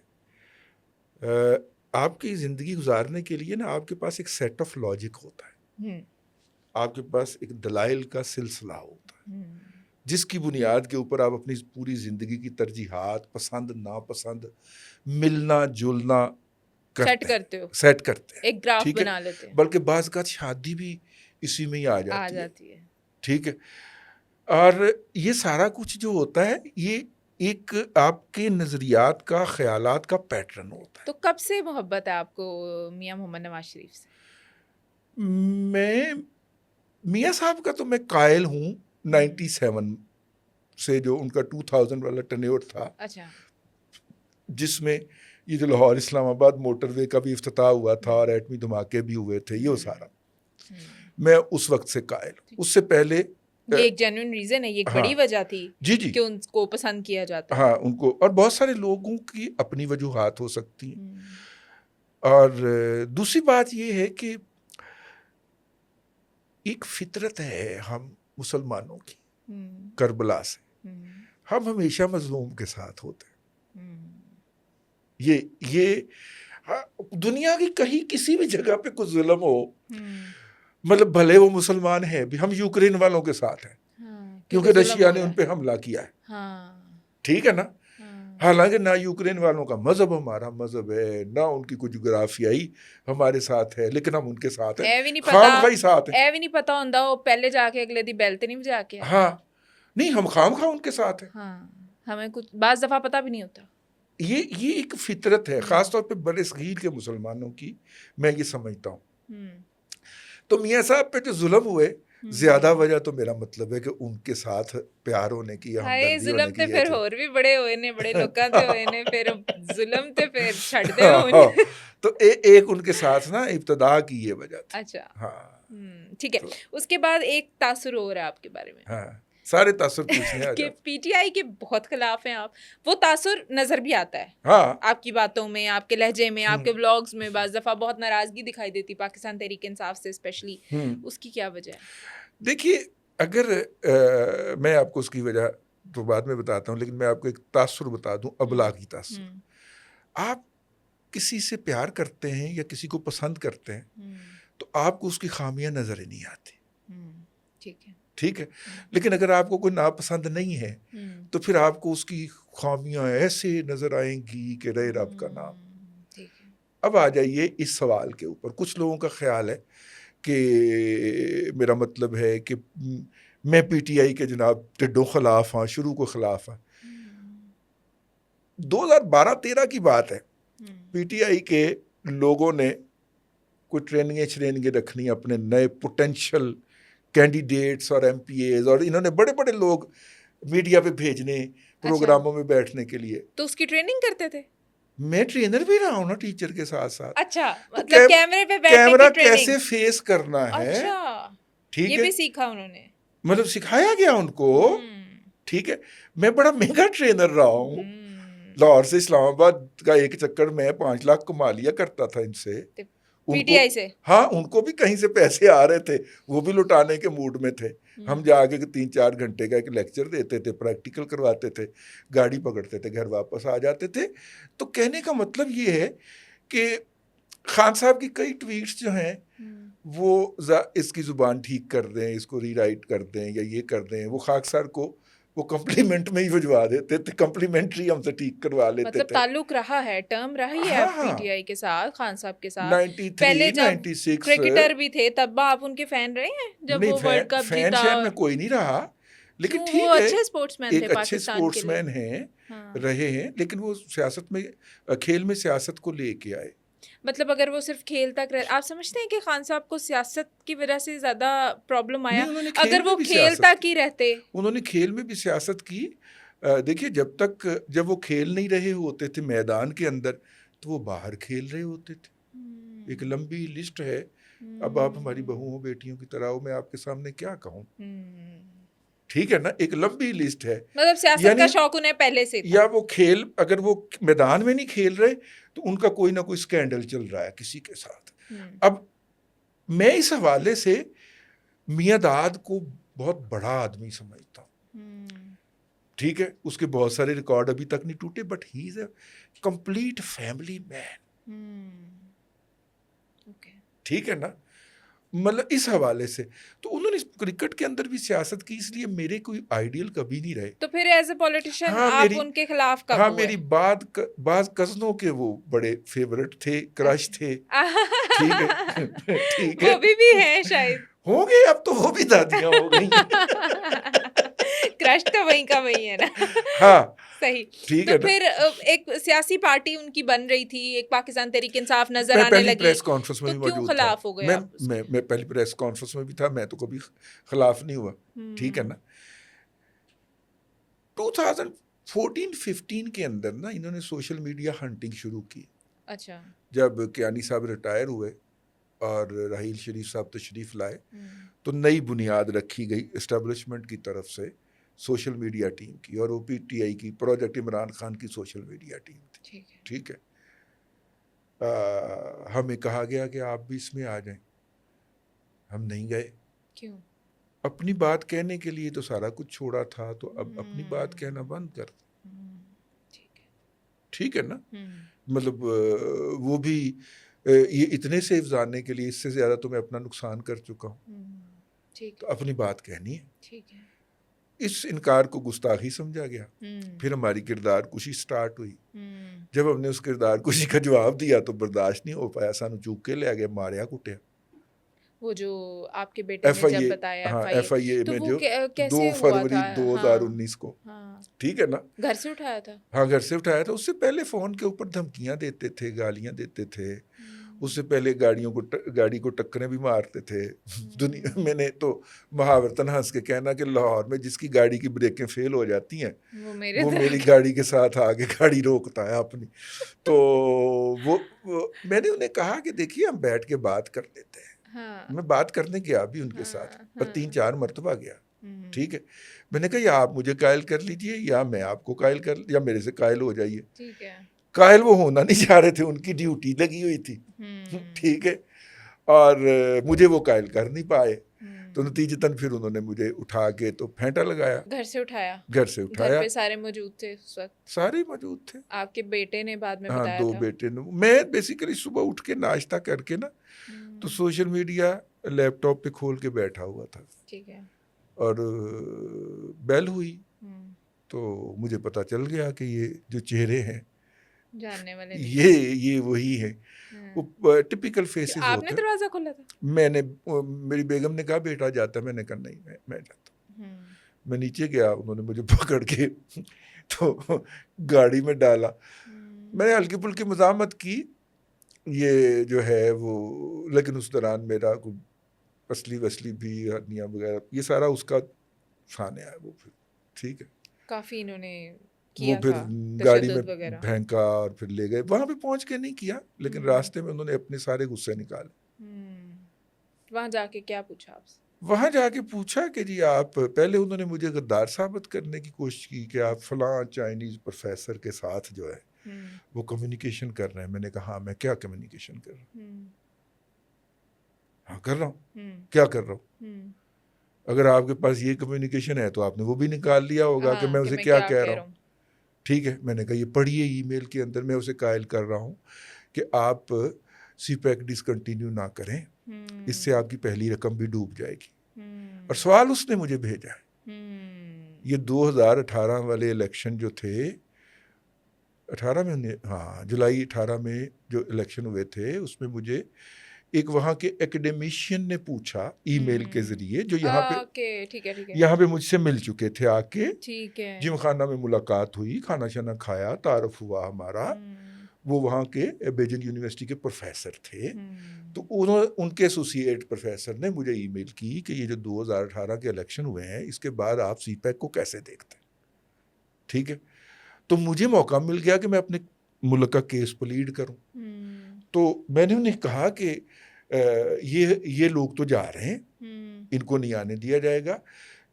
آپ کی زندگی گزارنے کے لیے نا آپ کے پاس ایک سیٹ آف لاجک ہوتا ہے, آپ کے پاس ایک دلائل کا سلسلہ ہوتا ہے جس کی بنیاد کے اوپر آپ اپنی پوری زندگی کی ترجیحات, پسند ناپسند, ملنا جلنا سیٹ کرتے ہو, سیٹ کرتے ہیں, ایک گراف بنا لیتے ہیں. بلکہ بعض کا شادی بھی اسی میں ہی آ جاتی ہے. ٹھیک ہے. اور یہ سارا کچھ جو ہوتا ہے یہ ایک آپ کے نظریات کا, خیالات کا پیٹرن ہوتا ہے. تو کب سے محبت ہے آپ کو میاں محمد نواز شریف سے؟ میں میاں صاحب کا تو میں قائل ہوں 97 سے, جو ان کا 2000 والا ٹرنیور تھا. اچھا. جس میں یہ جو لاہور اسلام آباد موٹر وے کا بھی افتتاح ہوا تھا اور ایٹمی دھماکے بھی ہوئے تھے, یہ سارا میں اس وقت سے قائل ہوں. اس سے پہلے یہ ایک جینوئن ریزن ہے, یہ ایک بڑی وجہ تھی جی کہ ان کو پسند کیا جاتا ہے. ہاں ان کو, اور بہت سارے لوگوں کی اپنی وجوہات ہو سکتی ہیں. اور دوسری بات یہ ہے کہ ایک فطرت ہے ہم مسلمانوں کی کربلا سے، ہم ہمیشہ مظلوم کے ساتھ ہوتے ہیں. یہ دنیا کی کہیں کسی بھی جگہ پہ کچھ ظلم ہو، مطلب بھلے وہ مسلمان ہیں بھی، ہم یوکرین والوں کے ساتھ ہیں کیونکہ رشیا نے ان پہ حملہ کیا ہے. ٹھیک ہے نا. حالانکہ نہ یوکرین والوں کا مذہب ہمارا مذہب ہے، نہ ان کی کوئی جغرافیائی ہمارے ساتھ ہے، لیکن ہم ان کے ساتھ ہیں، خام خواہ ساتھ ہیں. اے بھی نہیں پتا ہوندا وہ پہلے جا کے اگلے دی بیل تے نہیں بجا کے. ہاں نہیں، ہم خام خواہ ان کے ساتھ ہیں. ہمیں کچھ بعض دفعہ پتہ بھی نہیں ہوتا. یہ ایک فطرت ہے، خاص طور پہ بر صغیر کے مسلمانوں کی، میں یہ سمجھتا ہوں. تو میاں صاحب پہ جو ظلم ہوئے، زیادہ وجہ تو میرا مطلب ہے کہ ان کے ساتھ پیار ہونے کی یا ہمدردی ہونے کی. ظلم تے پھر اور بھی بڑے ہوئے نے، بڑے لوکاں تے ہوئے نے، پھر ظلم تے پھر چھڈ دے ہونے. تو ایک ان کے ساتھ نا ابتدا کی یہ وجہ تھی. اچھا ہاں ٹھیک ہے. اس کے بعد ایک تاثر ہو رہا ہے آپ کے بارے میں. ہاں سارے تاثر پوچھنے کہ پی ٹی آئی کے بہت خلاف ہیں آپ. وہ تاثر نظر بھی آتا ہے ہاں آپ کی باتوں میں، آپ کے لہجے میں، آپ کے بلاگز میں. بعض دفعہ بہت ناراضگی دکھائی دیتی پاکستان تحریک انصاف سے اسپیشلی. اس کی کیا وجہ ہے؟ دیکھیے، اگر میں آپ کو اس کی وجہ تو بعد میں بتاتا ہوں، لیکن میں آپ کو ایک تاثر بتا دوں، ابلاغی تاثر. آپ کسی سے پیار کرتے ہیں یا کسی کو پسند کرتے ہیں تو آپ کو اس کی خامیاں نظر ہی نہیں آتی. ٹھیک ہے. لیکن اگر آپ کو کوئی ناپسند نہیں ہے تو پھر آپ کو اس کی خامیاں ایسے نظر آئیں گی کہ رے رب کا نام. اب آ جائیے اس سوال کے اوپر. کچھ لوگوں کا خیال ہے کہ میرا مطلب ہے کہ میں پی ٹی آئی کے جناب ٹڈوں خلاف ہاں، شروع کو خلاف ہاں. 2012-13 کی بات ہے. پی ٹی آئی کے لوگوں نے کوئی ٹریننگیں رکھنی اپنے نئے پوٹینشل کینڈیڈیٹس اور ایم پی ایز، اور انہوں نے بڑے بڑے لوگ میڈیا پہ بھیجنے پروگراموں میں بیٹھنے کے لیے. تو اس کی ٹریننگ کرتے تھے؟ میں ٹرینر بھی رہا ہوں نا ٹیچر کے ساتھ ساتھ. اچھا، مطلب کیمرے پہ بیٹھنے کیمرہ کیسے فیس کرنا ہے. اچھا، ٹھیک ہے، یہ بھی سیکھا انہوں نے، مطلب سکھایا گیا ان کو. ٹھیک ہے. میں بڑا مہنگا ٹرینر رہا ہوں. لاہور سے اسلام آباد کا ایک چکر میں 5 لاکھ کما لیا کرتا تھا ان سے. پی ٹی آئی سے؟ ہاں، ان کو بھی کہیں سے پیسے آ رہے تھے، وہ بھی لٹانے کے موڈ میں تھے. ہم جا کے 3-4 گھنٹے کا ایک لیکچر دیتے تھے، پریکٹیکل کرواتے تھے، گاڑی پکڑتے تھے، گھر واپس آ جاتے تھے. تو کہنے کا مطلب یہ ہے کہ خان صاحب کی کئی ٹویٹس جو ہیں وہ اس کی زبان ٹھیک کر دیں، اس کو ری رائٹ کر دیں یا یہ کر دیں. وہ خاکسار کو وہ کمپلیمنٹ میں ہی بھجوا دیتے تھے، کمپلیمنٹری ہم سے ٹھیک کروا لیتے تھے. مطلب تعلق رہا ہے، ٹرم رہی ہے پی ٹی آئی کے ساتھ، خان صاحب کے ساتھ. 93 96 کرکٹر بھی تھے تب آپ ان کے فین رہے ہیں جب وہ ورلڈ کپ فین جیتا؟ شہر میں کوئی نہیں رہا، لیکن ٹھیک ہے، اچھے اسپورٹس مین تھے، ایک اچھے اسپورٹس مین ہیں، رہے ہیں. لیکن وہ سیاست میں، کھیل میں سیاست کو لے کے آئے. مطلب اگر وہ صرف کھیل تک رہے، آپ سمجھتے ہیں کہ خان صاحب کو سیاست کی وجہ سے زیادہ پرابلم آیا؟ اگر وہ کھیل تک ہی رہتے. انہوں نے کھیل میں بھی سیاست کی. دیکھیے، جب وہ کھیل نہیں رہے ہوتے تھے میدان کے اندر تو وہ باہر کھیل رہے ہوتے تھے. ایک لمبی لسٹ ہے. اب آپ ہماری بہوؤں بیٹیوں کی طرح ہو، میں آپ کے سامنے کیا کہوں. ٹھیک ہے نا، ایک لمبی لسٹ ہے. مطلب سیاست کا شوق انہیں پہلے سے تھا. یا وہ کھیل، اگر وہ میدان میں نہیں کھیل رہے تو ان کا کوئی نہ کوئی اسکینڈل چل رہا ہے کسی کے ساتھ. اب میں اس حوالے سے میاں داد کو بہت بڑا آدمی سمجھتا ہوں. ٹھیک ہے، اس کے بہت سارے ریکارڈ ابھی تک نہیں ٹوٹے، but he is a complete family man. ٹھیک ہے نا، مطلب اس حوالے سے تو انہوں نے کرکٹ کے اندر بھی سیاست کی، اس لیے میرے کوئی آئیڈیل کبھی نہیں رہے. تو پھر ایز اے پولیٹیشین آپ ان کے خلاف کب ہوئے؟ میری بعض کزنوں کے وہ بڑے فیورٹ تھے، کرش تھے. ٹھیک ہے، ٹھیک ہے، وہ بھی ہیں شاید، ہوں گے، اب تو وہ بھی دادیاں ہو گئی. کرش تو وہیں کا وہیں ہے نا. ہاں صحیح. ٹھیک تو ہے. پھر ایک سیاسی پارٹی ان کی بن رہی تھی، ایک پاکستان تحریک انصاف نظر آنے پہلی لگی، پریس کانفرنس میں تو بھی کیوں موجود خلاف ہو گیا؟ میں پہلی پریس کانفرنس میں بھی تھا، میں تو کبھی خلاف نہیں ہوا. ٹھیک ہے نا. 2014-15 کے اندر نا انہوں نے سوشل میڈیا ہنٹنگ شروع کی. اچھا. جب کیانی صاحب ریٹائر ہوئے اور راحیل شریف صاحب تشریف لائے تو نئی بنیاد رکھی گئی اسٹیبلشمنٹ کی طرف سے سوشل میڈیا ٹیم کی، اور او پی ٹی آئی کی پروجیکٹ عمران خان کی سوشل میڈیا ٹیم تھی. ٹھیک ہے. ہمیں کہا گیا کہ آپ بھی اس میں آ جائیں. ہم نہیں گئے. کیوں؟ اپنی بات کہنے کے لیے تو سارا کچھ چھوڑا تھا, تو اب اپنی بات کہنا بند کر. ٹھیک ہے. ٹھیک ہے نا, مطلب وہ بھی یہ اتنے سیف جاننے کے لیے اس سے زیادہ تو میں اپنا نقصان کر چکا ہوں. ٹھیک تو اپنی بات کہنی ہے. ٹھیک ہے. اس انکار کو گستاخی سمجھا گیا. پھر ہماری کردار کشی سٹارٹ ہوئی. جب ہم نے اس کردار کشی کا جواب دیا تو برداشت نہیں ہو پایا, سانو چوک کے لے گئے, ماریا کٹیا. وہ جو آپ کے بیٹے ایف نے آئی جب اے, بتایا ہاں ایف ایف آئی اے تو میں وہ جو 2 کیسے ہوا فروری تھا؟ 2019 کو. ہاں ٹھیک ہے نا, گھر سے اٹھایا تھا. ہاں گھر سے اٹھایا تھا. اس سے پہلے فون کے اوپر دھمکیاں دیتے تھے, گالیاں دیتے تھے. اس سے پہلے گاڑی کو ٹکریں بھی مارتے تھے. دنیا میں نے تو محاورتن ہنس کے کہنا کہ لاہور میں جس کی گاڑی کی بریکیں فیل ہو جاتی ہیں وہ میری گاڑی کے ساتھ آگے گاڑی روکتا ہے اپنی. تو وہ میں نے انہیں کہا کہ دیکھیے ہم بیٹھ کے بات کر لیتے ہیں. میں بات کرنے گیا بھی ان کے ساتھ, اور 3-4 مرتبہ گیا. ٹھیک ہے, میں نے کہا یا آپ مجھے قائل کر لیجئے یا میں آپ کو قائل کر, یا میرے سے قائل ہو جائیے. ٹھیک ہے. قائل وہ ہونا نہیں چاہ رہے تھے, ان کی ڈیوٹی لگی ہوئی تھی. ٹھیک ہے, اور مجھے وہ قائل کر نہیں پائے. تو نتیجتاً پھر انہوں نے مجھے اٹھا کے تو پھینٹا لگایا. گھر سے اٹھایا. گھر پہ سارے موجود تھے اس وقت؟ سارے موجود تھے. آپ کے بیٹے نے بعد میں ہاں بتایا 2 تھا؟ بیٹے نے. میں بیسیکلی صبح اٹھ کے ناشتہ کر کے نا تو سوشل میڈیا لیپ ٹاپ پہ کھول کے بیٹھا ہوا تھا. ٹھیک ہے. اور بیل ہوئی تو مجھے پتا چل گیا کہ یہ جو چہرے ہیں جاننے والے یہ وہی ہیں. وہ ٹپیکل فیسز ہوتے ہیں. آپ نے دروازہ کھولا تھا؟ میں نے, میری بیگم نے کہا بیٹا جاتا ہے. میں نے کہا نہیں میں جاتا ہوں. میں نیچے گیا, انہوں نے مجھے پکڑ کے تو گاڑی میں ڈالا. میں نے ہلکی پھلکی مزاحمت کی یہ جو ہے وہ, لیکن اس دوران میرا کوئی پسلی وسلی بھی ہرنیاں وغیرہ یہ سارا اس کا سامنے آیا. وہ پھر ٹھیک ہے, کافی انہوں نے وہ پھر گاڑی میں پھینکا اور پھر لے گئے. وہاں پہ پہنچ کے نہیں کیا, لیکن راستے میں انہوں نے اپنے سارے غصے نکالے. وہاں جا کے کیا پوچھا آپ سے؟ وہاں جا کے پوچھا کہ جی آپ, پہلے انہوں نے مجھے غدار ثابت کرنے کی کوشش کی کہ آپ فلاں چائنیز پروفیسر کے ساتھ جو ہے وہ کمیونیکیشن کر رہے ہیں. میں نے کہا ہاں میں کیا کمیونیکیشن کر رہا ہوں؟ ہاں کر رہا ہوں. کیا کر رہا ہوں؟ اگر آپ کے پاس یہ کمیونیکیشن ہے تو آپ نے وہ بھی نکال لیا ہوگا کہ میں اسے کیا کہہ رہا ہوں. ٹھیک ہے, میں نے کہا یہ پڑھیے ای میل کے اندر میں اسے قائل کر رہا ہوں کہ آپ سی پیک ڈسکنٹینیو نہ کریں, اس سے آپ کی پہلی رقم بھی ڈوب جائے گی. اور سوال اس نے مجھے بھیجا ہے. یہ 2018 والے الیکشن جو تھے 18 میں, ہاں جولائی 18 میں جو الیکشن ہوئے تھے, اس میں مجھے ایک وہاں کے ایکڈیمیشین نے پوچھا ای میل کے ذریعے, جو یہاں پہ مجھ سے مل چکے تھے آ کے. جم خانہ میں ملاقات ہوئی, کھانا شانا کھایا, تعارف ہوا ہمارا. وہ وہاں کے بیجنگ یونیورسٹی کے پروفیسر تھے. تو ان کے ایسوسیٹ پروفیسر نے مجھے ای میل کی کہ یہ جو 2018 کے الیکشن ہوئے ہیں اس کے بعد آپ سی پیک کو کیسے دیکھتے ہیں. ٹھیک ہے, تو مجھے موقع مل گیا کہ میں اپنے ملک کا کیس پلیڈ کروں. تو میں نے انہیں کہا کہ یہ لوگ تو جا رہے ہیں, ان کو نہیں آنے دیا جائے گا,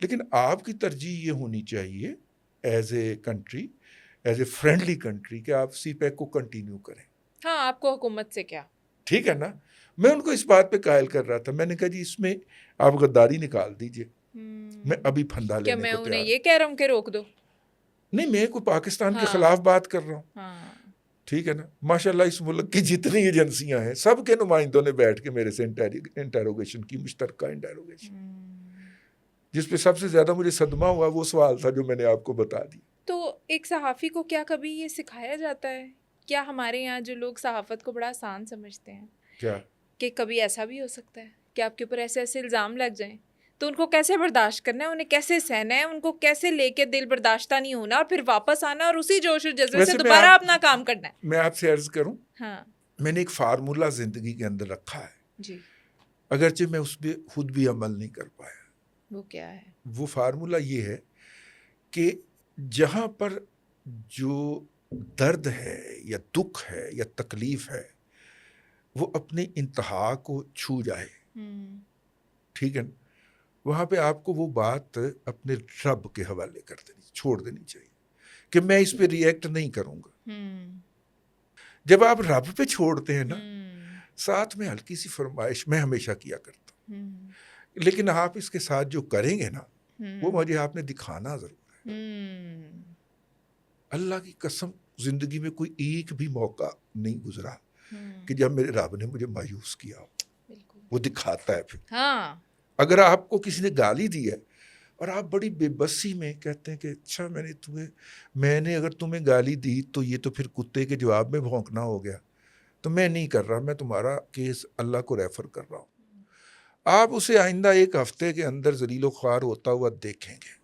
لیکن آپ کی ترجیح یہ ہونی چاہیے as a country, as a friendly country, کہ آپ سی پیک کو کنٹینیو کریں. ہاں, آپ کو حکومت سے کیا. ٹھیک ہے نا, میں ان کو اس بات پہ قائل کر رہا تھا. میں نے کہا جی اس میں آپ غداری نکال دیجئے, میں ابھی پھندا لینے کو تیار. کیا میں انہیں یہ کہہ رہا ہوں کہ روک دو؟ نہیں, میں کوئی پاکستان کے خلاف بات کر رہا ہوں. ٹھیک ہے نا, ماشاءاللہ اس ملک کی جتنی ایجنسیاں ہیں سب کے نمائندوں نے بیٹھ کے میرے سے انٹروگیشن کی, مشترکہ انٹروگیشن. جس پہ سب سے زیادہ مجھے صدمہ ہوا وہ سوال تھا جو میں نے آپ کو بتا دی. تو ایک صحافی کو کیا کبھی یہ سکھایا جاتا ہے؟ کیا ہمارے یہاں جو لوگ صحافت کو بڑا آسان سمجھتے ہیں, کیا کہ کبھی ایسا بھی ہو سکتا ہے کہ آپ کے اوپر ایسے ایسے الزام لگ جائیں, تو ان کو کیسے برداشت کرنا ہے, انہیں کیسے سہنا ہے, ان کو کیسے لے کے دل برداشتہ نہیں ہونا اور پھر واپس آنا اور اسی جوش و جذبے سے دوبارہ اپنا کام کرنا ہے؟ میں آپ سے عرض کروں, ہاں, میں نے ایک فارمولہ زندگی کے اندر رکھا ہے. جی, اگرچہ میں اس پہ خود بھی عمل نہیں کر پایا. وہ کیا ہے؟ وہ فارمولہ یہ ہے کہ جہاں پر جو درد ہے یا دکھ ہے یا تکلیف ہے وہ اپنی انتہا کو چھو جائے, ٹھیک ہے نا, وہاں پہ آپ کو وہ بات اپنے رب کے حوالے چھوڑ دینی چاہیے کہ میں اس پہ ری ایکٹ نہیں کروں گا. جب آپ رب پہ چھوڑتے ہیں نا، ساتھ میں ہلکی سی فرمائش میں ہمیشہ کیا کرتا ہوں، لیکن آپ اس کے ساتھ جو کریں گے نا وہ مجھے آپ نے دکھانا ضرور ہے. اللہ کی قسم زندگی میں کوئی ایک بھی موقع نہیں گزرا کہ جب میرے رب نے مجھے مایوس کیا ہو. وہ دکھاتا ہے پھر. اگر آپ کو کسی نے گالی دی ہے اور آپ بڑی بے بسی میں کہتے ہیں کہ اچھا میں نے اگر تمہیں گالی دی تو یہ تو پھر کتے کے جواب میں بھونکنا ہو گیا، تو میں نہیں کر رہا، میں تمہارا کیس اللہ کو ریفر کر رہا ہوں. آپ اسے آئندہ ایک ہفتے کے اندر ذلیل و خوار ہوتا ہوا دیکھیں گے.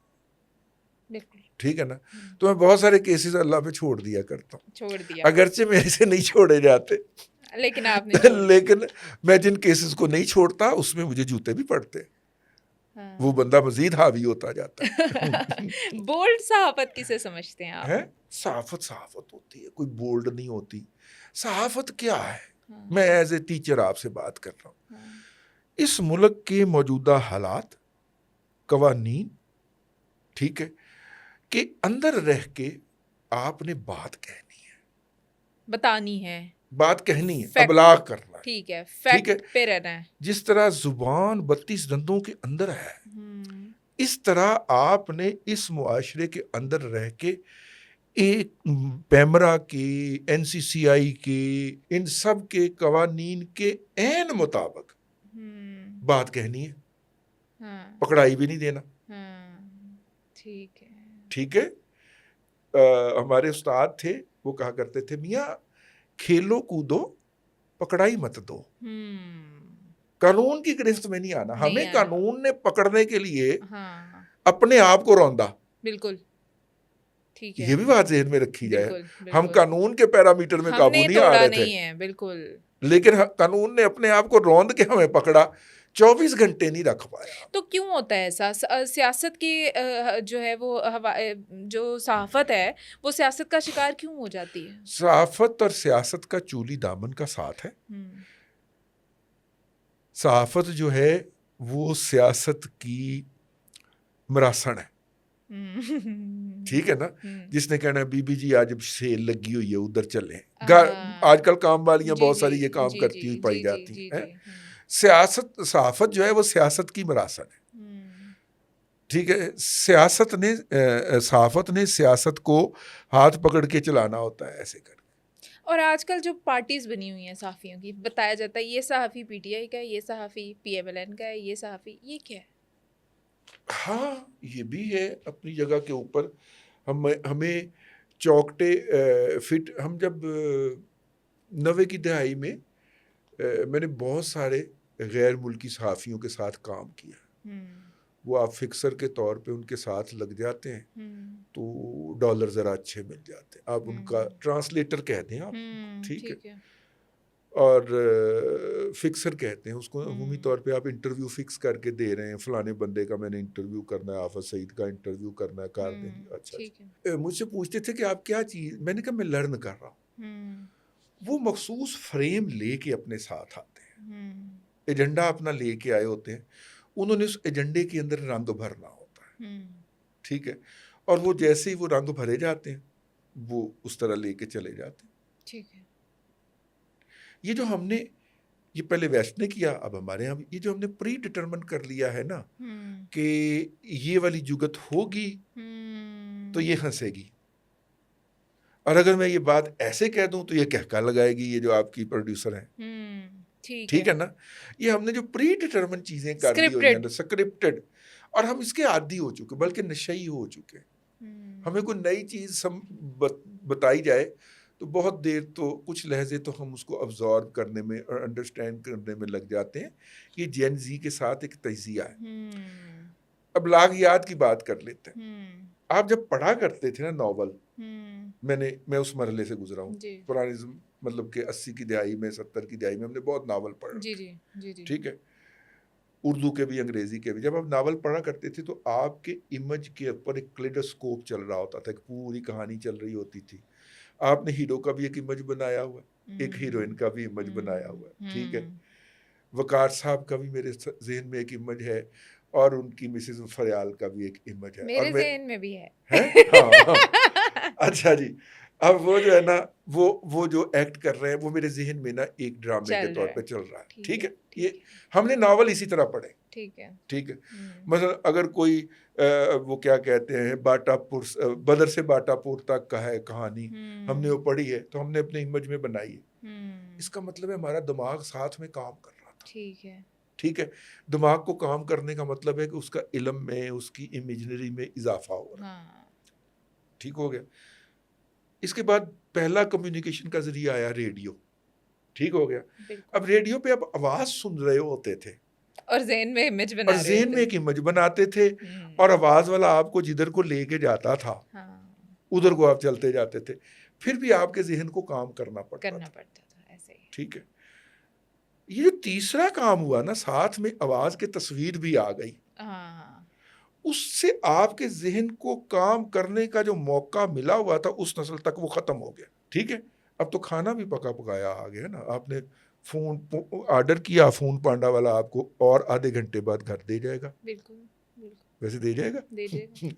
بالکل ٹھیک ہے نا. تو میں بہت سارے کیسز اللہ پہ چھوڑ دیا کرتا ہوں، چھوڑ دیا اگرچہ میرے سے نہیں چھوڑے جاتے، لیکن آپ نے لیکن میں جن کیسز کو نہیں چھوڑتا اس میں مجھے جوتے بھی پڑتے، وہ بندہ مزید حاوی ہوتا جاتا ہے. بولڈ صحافت کسے سمجھتے ہیں آپ؟ صحافت ہوتی ہے، کوئی بولڈ نہیں ہوتی. صحافت کیا ہے؟ میں ایز اے ٹیچر آپ سے بات کر رہا ہوں. اس ملک کے موجودہ حالات، قوانین، ٹھیک ہے، کہ اندر رہ کے آپ نے بات کہنی ہے، بتانی ہے، بات کہنی ہے، ابلاغ کرنا ہے. ٹھیک ہے، فیکٹ پہ رہنا ہے. جس طرح زبان 32 دندوں کے اندر ہے، اس طرح آپ نے اس معاشرے کے اندر رہ کے ایک پیمرا کے، NCCI کے، ان سب کے قوانین کے عین مطابق بات کہنی ہے، پکڑائی بھی نہیں دینا. ٹھیک ہے. ہمارے استاد تھے، وہ کہا کرتے تھے میاں کھیلو کودو پکڑائی مت دو. قانون کی گرفت میں نہیں آنا. ہمیں قانون نے پکڑنے کے لیے اپنے آپ کو روندا. بالکل ٹھیک ہے، یہ بھی بات ذہن میں رکھی جائے. ہم قانون کے پیرامیٹر میں قابو نہیں آ رہے تھے، بالکل، لیکن قانون نے اپنے آپ کو روند کے ہمیں پکڑا. 24 گھنٹے نہیں رکھ پایا. تو کیوں ہوتا ہے ایسا؟ سیاست کی جو ہے وہ جو صحافت ہے وہ سیاست کا شکار کیوں ہو جاتی ہے؟ صحافت اور سیاست کا چولی دامن کا ساتھ ہے. صحافت جو ہے وہ سیاست کی مراسن ہے. ٹھیک ہے نا. جس نے کہنا ہے بی بی جی آج سیل لگی ہوئی ہے ادھر چلیں. آج کل کام والیاں بہت ساری یہ کام کرتی ہوئی پائی جاتی ہیں. صحافت جو ہے وہ سیاست کی مراسن ہے. ٹھیک ہے. صحافت نے سیاست کو ہاتھ پکڑ کے چلانا ہوتا ہے ایسے کر. اور آج کل جو پارٹیز بنی ہوئی ہیں صحافیوں کی، بتایا جاتا ہے یہ صحافی PTI کا ہے، یہ صحافی PMLN کا ہے، یہ صحافی، یہ کیا ہے؟ ہاں یہ بھی ہے اپنی جگہ کے اوپر. ہمیں چوکٹے فٹ. ہم جب 90 کی دہائی میں میں نے بہت سارے غیر ملکی صحافیوں کے ساتھ کام کیا. وہ آپ فکسر کے طور پہ ان کے ساتھ لگ جاتے ہیں تو ڈالر ذرا اچھے مل جاتے ہیں. آپ ان کا ٹرانسلیٹر کہتے ہیں آپ. ٹھیک ہے. اور فکسر کہتے ہیں اس کو. عمومی طور پہ آپ انٹرویو فکس کر کے دے رہے ہیں، فلانے بندے کا میں نے انٹرویو کرنا ہے، حافظ سعید کا انٹرویو کرنا ہے، کر دیں. اچھا مجھ سے پوچھتے تھے کہ آپ کیا چیز، میں نے کہا میں لرن کر رہا ہوں. وہ مخصوص فریم لے کے اپنے ساتھ آتے ہیں، ایجنڈا اپنا لے کے آئے ہوتے ہیں. انہوں نے اس ایجنڈے کے اندر رنگ بھرنا ہوتا ہے. ٹھیک ہے. اور وہ جیسے ہی وہ رنگ بھرے جاتے ہیں وہ اس طرح لے کے چلے جاتے ہیں. ٹھیک ہے. یہ جو ہم نے یہ پہلے ویسٹ نے کیا، اب ہمارے یہاں یہ جو ہم نے پری ڈٹرمن کر لیا ہے نا کہ یہ والی جگت ہوگی تو یہ ہنسے گی، اور اگر میں یہ بات ایسے کہہ دوں تو یہ کہکا لگائے گی. یہ جو آپ کی پروڈیوسر ہیں، ٹھیک ہے نا. یہ ہم نے جو پری ڈٹرمن چیزیں کر لی ہوئی ہیں سکرپٹڈ، اور ہم اس کے عادی ہو چکے، بلکہ نشئی ہو چکے. ہمیں کوئی نئی چیز بتائی جائے تو بہت دیر تو کچھ لہجے تو ہم اس کو ابزارب کرنے میں اور انڈرسٹینڈ کرنے میں لگ جاتے ہیں. یہ جین زی کے ساتھ ایک تجزیہ ہے. اب لاغیات کی بات کر لیتے ہیں. آپ جب پڑھا کرتے تھے نا ناول، میں اس مرحلے سے گزرا ہوں. پرانی مطلب کہ 80 کی دہائی میں، 70 کی دہائی میں ہم نے بہت ناول پڑھا. ٹھیک ہے. اردو کے بھی، انگریزی کے بھی. جب آپ ناول پڑھا کرتے تھے تو آپ کے امیج کے اوپر ایک کلیڈوسکوپ چل رہا ہوتا تھا، ایک پوری کہانی چل رہی ہوتی تھی. آپ نے ہیرو کا بھی ایک امیج بنایا ہوا ہے، ایک ہیروئن کا بھی امیج بنایا ہوا ہے. ٹھیک ہے. وقار صاحب کا بھی میرے ذہن میں ایک امیج ہے، اور ان کی مسز فریال کا بھی ایک امیج ہے. میرے ذہن میں بھی ہے. ہاں اچھا جی. اب وہ جو ہے نا وہ جو ایکٹ کر رہے ہیں وہ میرے ذہن میں نا ایک ڈرامے کے طور پہ چل رہا ہے. ٹھیک ہے, یہ ہم نے ناول اسی طرح پڑھے. ٹھیک ہے, مثلا اگر کوئی وہ کیا کہتے ہیں باٹا پور بدر سے باٹا پور تک کا ہے کہانی, ہم نے وہ پڑھی ہے تو ہم نے اپنے امیج میں بنائی ہے. اس کا مطلب ہے ہمارا دماغ ساتھ میں کام کر رہا تھا. ٹھیک ہے, دماغ کو کام کرنے کا مطلب ہے کہ اس کا علم میں, اس کی امیجنری میں اضافہ ہو رہا. ٹھیک ہو گیا. اس کے بعد پہلا کمیونیکیشن کا ذریعہ آیا ریڈیو. ٹھیک ہو گیا. اب ریڈیو پہ آپ آواز سن رہے ہوتے تھے اور ذہن میں ایک امیج بناتے تھے, اور آواز والا آپ کو جدھر کو لے کے جاتا تھا ادھر کو آپ چلتے جاتے تھے, پھر بھی آپ کے ذہن کو کام کرنا پڑتا تھا. ایسے ہی. ٹھیک ہے, یہ جو تیسرا کام ہوا نا, ساتھ میں آواز کی تصویر بھی آ گئی, اس سے آپ کے ذہن کو کام کرنے کا جو موقع ملا ہوا تھا اس نسل تک وہ ختم ہو گیا. ٹھیک ہے, اب تو کھانا بھی پکا پکایا آ گیا نا, آپ نے فون آرڈر کیا, فون پانڈا والا آپ کو اور آدھے گھنٹے بعد گھر دے جائے گا. بالکل ویسے دے جائے گا.